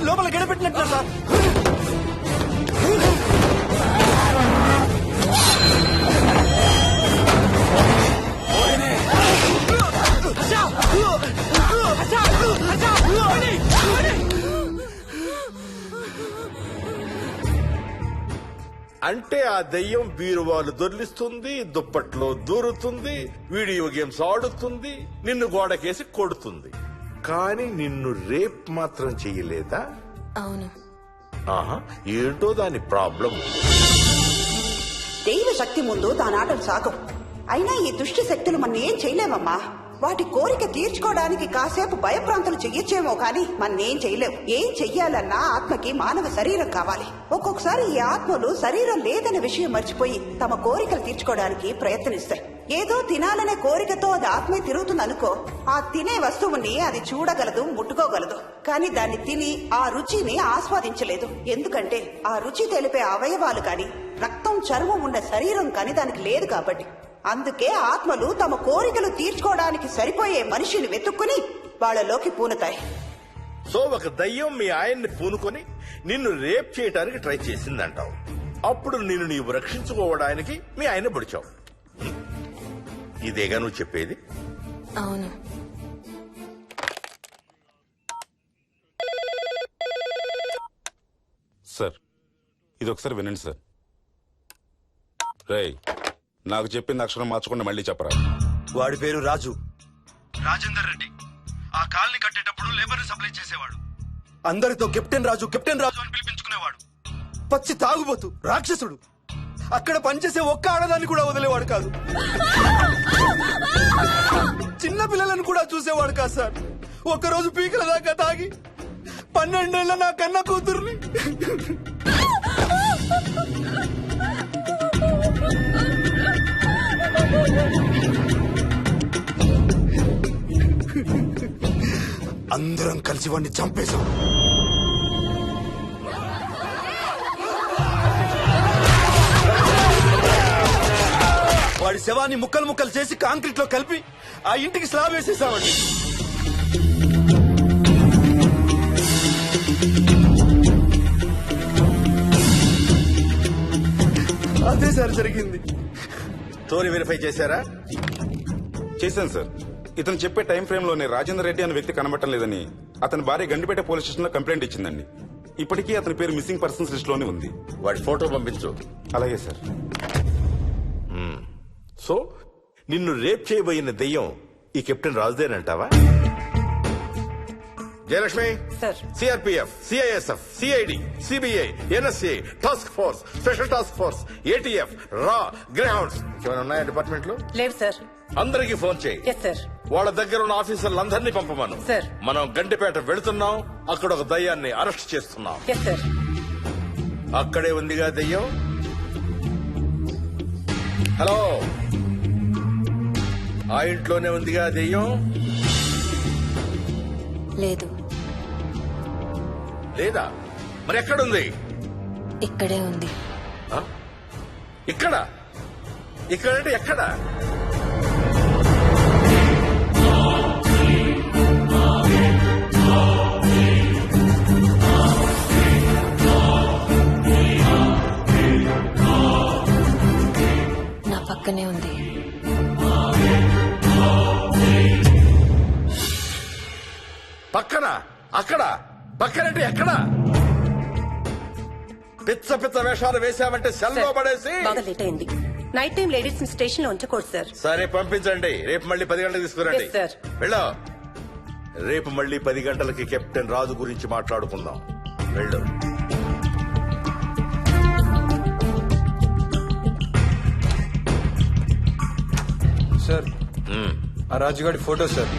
లోపల గడపెట్టినట్టు సార్. అంటే ఆ దెయ్యం బీరువాలు దొర్లిస్తుంది, దుప్పట్లో దూరుతుంది, వీడియో గేమ్స్ ఆడుతుంది, నిన్ను గోడకేసి కొడుతుంది. కానీ నిన్ను రేప్ మాత్రం చెయ్యలేదా? అవును. ఆహా, ఏంటో దాని ప్రాబ్లం. దైవ శక్తి ముందు దానాటలు సాగం. అయినా ఈ దుష్ట శక్తులు మన ఏం చేయలేమమ్మా. వాటి కోరిక తీర్చుకోవడానికి కాసేపు భయప్రాంతులు చెయ్యొచ్చేమో కానీ మన్నేం చేయలేవు. ఏం చెయ్యాలన్నా ఆత్మకి మానవ శరీరం కావాలి. ఒక్కొక్కసారి ఈ ఆత్మలు శరీరం లేదనే విషయం మర్చిపోయి తమ కోరికలు తీర్చుకోవడానికి ప్రయత్నిస్తాయి. ఏదో తినాలనే కోరికతో అది ఆత్మే తిరుగుతుందనుకో, ఆ తినే వస్తువుని అది చూడగలదు, ముట్టుకోగలదు. కానీ దాన్ని తిని ఆ రుచిని ఆస్వాదించలేదు. ఎందుకంటే ఆ రుచి తెలిపే అవయవాలు కాని, రక్తం చర్మం ఉన్న శరీరం కాని దానికి లేదు కాబట్టి. అందుకే ఆత్మలు తమ కోరికలు తీర్చుకోవడానికి సరిపోయే మనిషిని వెతుక్కుని వాళ్ళలోకి పూనుతాయి. సో ఒక దయ్యం మీ ఆయన్ని పూనుకొని నిన్ను రేప్ చేయడానికి ట్రై చేసిందంటావు. అప్పుడు నిన్ను నీవు రక్షించుకోవడానికి మీ ఆయన పొడిచావు. ఇదేగా నువ్వు చెప్పేది? అవును. సార్, ఇది ఒకసారి వినండి సార్. రేయ్, నాకు చెప్పింది అక్షరం మార్చకుండా మళ్ళీ చెప్పరా. వాడి పేరు రాజు, రాజేందర్ రెడ్డి. ఆ కాలనీ కట్టేటప్పుడు లేబర్ సప్లై చేసేవాడు. అందరితో కెప్టెన్ రాజు కెప్టెన్ రాజు అని పిలిపించుకునేవాడు. పచ్చి తాగుబోతు, రాక్షసుడు. అక్కడ పనిచేసే ఒక్క ఆడదాన్ని కూడా వదిలేవాడు కాదు. చిన్న పిల్లలను కూడా చూసేవాడు కాదు సార్. ఒక్కరోజు పీకల దాకా తాగి 12 ఏళ్ల నా కన్న కూతుర్ని అందరం కలిసి వాడిని చంపేశాం. వాడి శవాన్ని ముక్కలు ముక్కలు చేసి కాంక్రీట్ లో కలిపి ఆ ఇంటికి స్లాబ్ వేసేసామండి. అదే సార్ జరిగింది. స్టోరీ వెరిఫై చేశారా? చేశాను సార్. ఇతను చెప్పే టైం ఫ్రేమ్ లోనే రాజేందర్ రెడ్డి అనే వ్యక్తి కనబడటం లేదని అతని భార్య గండిపేట పోలీస్ స్టేషన్ లో కంప్లైంట్ ఇచ్చిందండి. ఇప్పటికీ అతని పేరు మిస్సింగ్ పర్సన్స్ లిస్ట్ లోనే ఉంది. వాడి ఫోటో పంపించు. అలాగే సార్. సో నిన్ను రేప్ చేయబోయిన దెయ్యం ఈ కెప్టెన్ రాజుదేనంటావా? Jayalakshmi, CRPF, CISF, CID, CBI, NSA, task force, special task force, ATF, రా, గ్రేహౌండ్స్ ఏమైనా ఉన్నాయా డిపార్ట్మెంట్ లో? లేదు సార్. అందరికీ ఫోన్ చేయి. వాళ్ళ దగ్గర ఉన్న ఆఫీసర్లందరినీ పంపమను. మనం గండిపేట వెళుతున్నాం. అక్కడ ఒక దయ్యాన్ని అరెస్ట్ చేస్తున్నాం. అక్కడే ఉందిగా దయ్యం. హలో, ఆ ఇంట్లోనే ఉందిగా దెయ్యం? లేదు. లేదా? మరి ఎక్కడుంది? ఇక్కడే ఉంది. ఇక్కడ? ఇక్కడంటే ఎక్కడ? నా పక్కనే ఉంది. పక్కన? అక్కడ? పక్కనంటే ఎక్కడ? పిచ్చ పిచ్చ వేషాలు వేశామంటే సెల్లో పడేసి. బాగా లేట్ అయింది. నైట్ టైం లేడీస్ స్టేషన్ లో ఉంచకూడదు సార్. సరే పంపించండి. రేపు మళ్ళీ 10 గంటలకు తీసుకురండి. వెళ్ళు. రేపు మళ్ళీ 10 గంటలకి కెప్టెన్ రాజు గురించి మాట్లాడుకుందాం. వెళ్ళు. సార్, ఆ రాజుగాడి ఫోటో సార్.